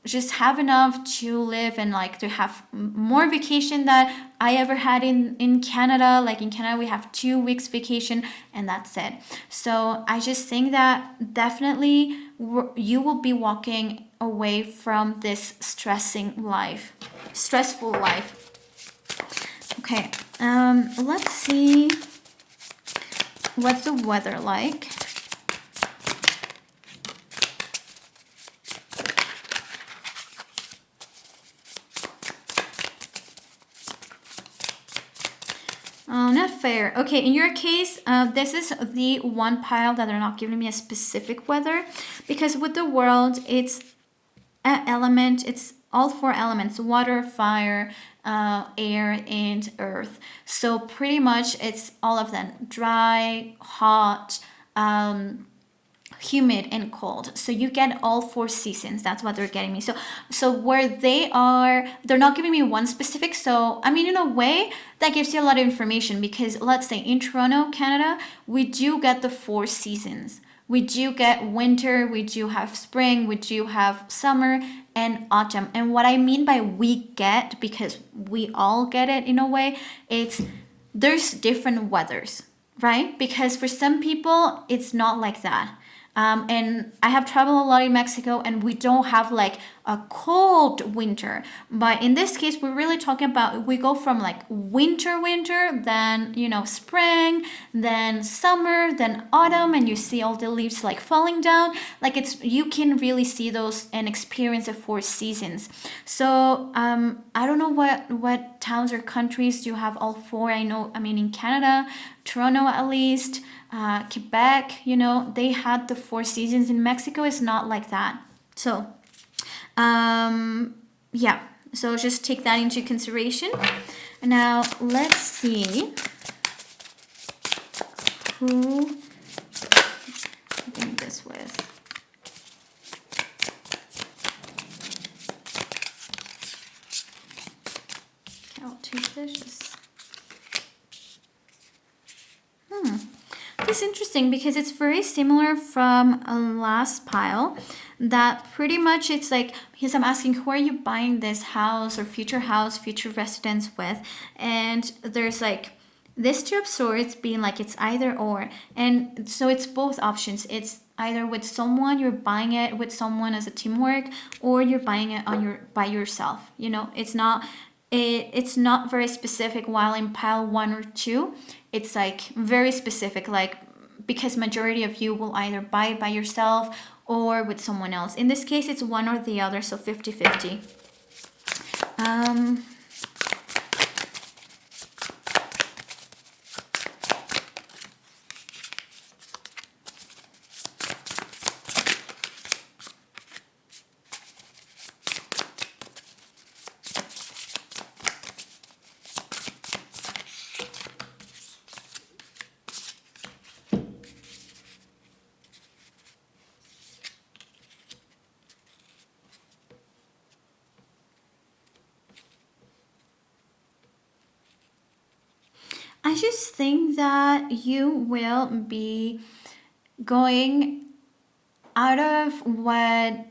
just have enough to live and like to have more vacation that I ever had in Canada. Like in Canada, we have 2 weeks vacation and that's it. So I just think that definitely you will be walking away from this stressful life. Okay, let's see what's the weather like. Oh, not fair. Okay, in your case, this is the one pile that they're not giving me a specific weather, because with the world, it's an element. It's all 4 elements: water, fire, air, and earth. So pretty much it's all of them: dry, hot, humid, and cold. So you get all 4 seasons. That's what they're getting me. So where they're not giving me one specific. So I mean, in a way that gives you a lot of information, because let's say in Toronto, Canada, we do get the 4 seasons. We do get winter, we do have spring, we do have summer and autumn. And what I mean by we get, because we all get it in a way, it's there's different weathers, right? Because for some people, it's not like that. And I have traveled a lot in Mexico and we don't have like a cold winter. But in this case, we're really talking about, we go from like winter, then, spring, then summer, then autumn, and you see all the leaves like falling down. Like you can really see those and experience the 4 seasons. So I don't know what towns or countries do have all 4. In Canada, Toronto at least, Quebec, they had the 4 seasons. In Mexico, it's not like that. So, yeah. So just take that into consideration. Now, let's see who I'm doing this with. Too vicious. It's interesting because it's very similar from a last pile, that pretty much it's like, because I'm asking who are you buying this house or future residence with, and there's like this 2 of swords being like it's either or, and so it's both options. It's either with someone, you're buying it with someone as a teamwork, or you're buying it by yourself. It's not very specific, while in pile 1 or 2 it's like very specific, like because majority of you will either buy it by yourself or with someone else. In this case, it's one or the other, so 50-50. just think that you will be going out of what...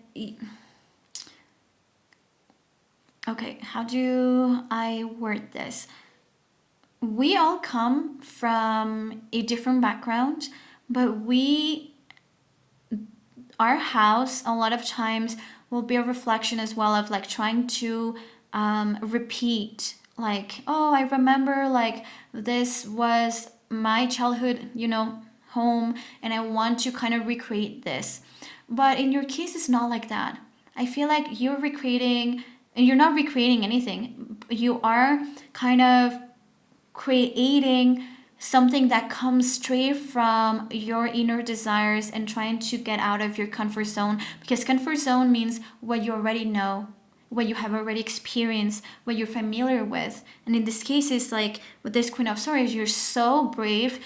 Okay, how do I word this? We all come from a different background, but our house a lot of times will be a reflection as well of like trying to repeat, like, oh, I remember like this was my childhood, home, and I want to kind of recreate this. But in your case, it's not like that. I feel like you're recreating, and you're not recreating anything. You are kind of creating something that comes straight from your inner desires and trying to get out of your comfort zone, because comfort zone means what you already know, what you have already experienced, what you're familiar with. And in this case, it's like with this Queen of Swords, you're so brave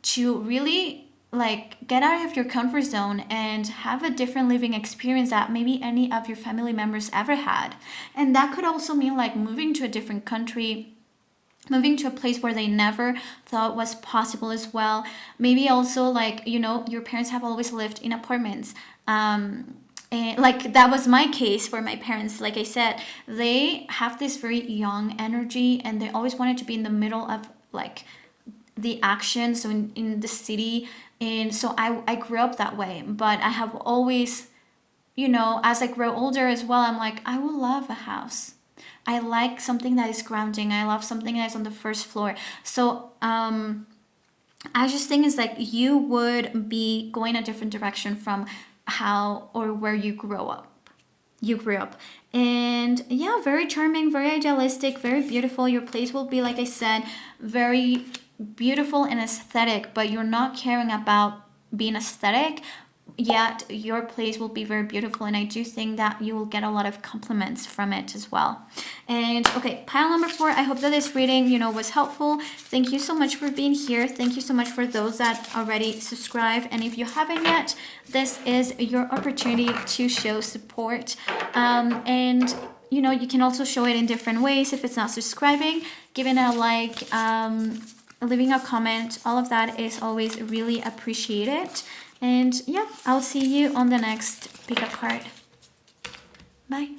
to really like get out of your comfort zone and have a different living experience that maybe any of your family members ever had. And that could also mean like moving to a different country, moving to a place where they never thought was possible as well. Maybe also like, your parents have always lived in apartments. And like that was my case for my parents. Like I said, they have this very young energy and they always wanted to be in the middle of like the action, so in the city. And so I grew up that way, but I have always, as I grow older as well, I'm like, I would love a house. I like something that is grounding. I love something that is on the first floor. So I just think it's like you would be going a different direction from how or where you grew up. And yeah, very charming, very idealistic, very beautiful. Your place will be, like I said, very beautiful and aesthetic, but you're not caring about being aesthetic, yet your place will be very beautiful. And I do think that you will get a lot of compliments from it as well. And okay, pile number 4, I hope that this reading was helpful. Thank you so much for being here. Thank you so much for those that already subscribe, and if you haven't yet, this is your opportunity to show support. And you can also show it in different ways. If it's not subscribing, giving a like, leaving a comment, all of that is always really appreciated. And yeah, I'll see you on the next pick a card. Bye.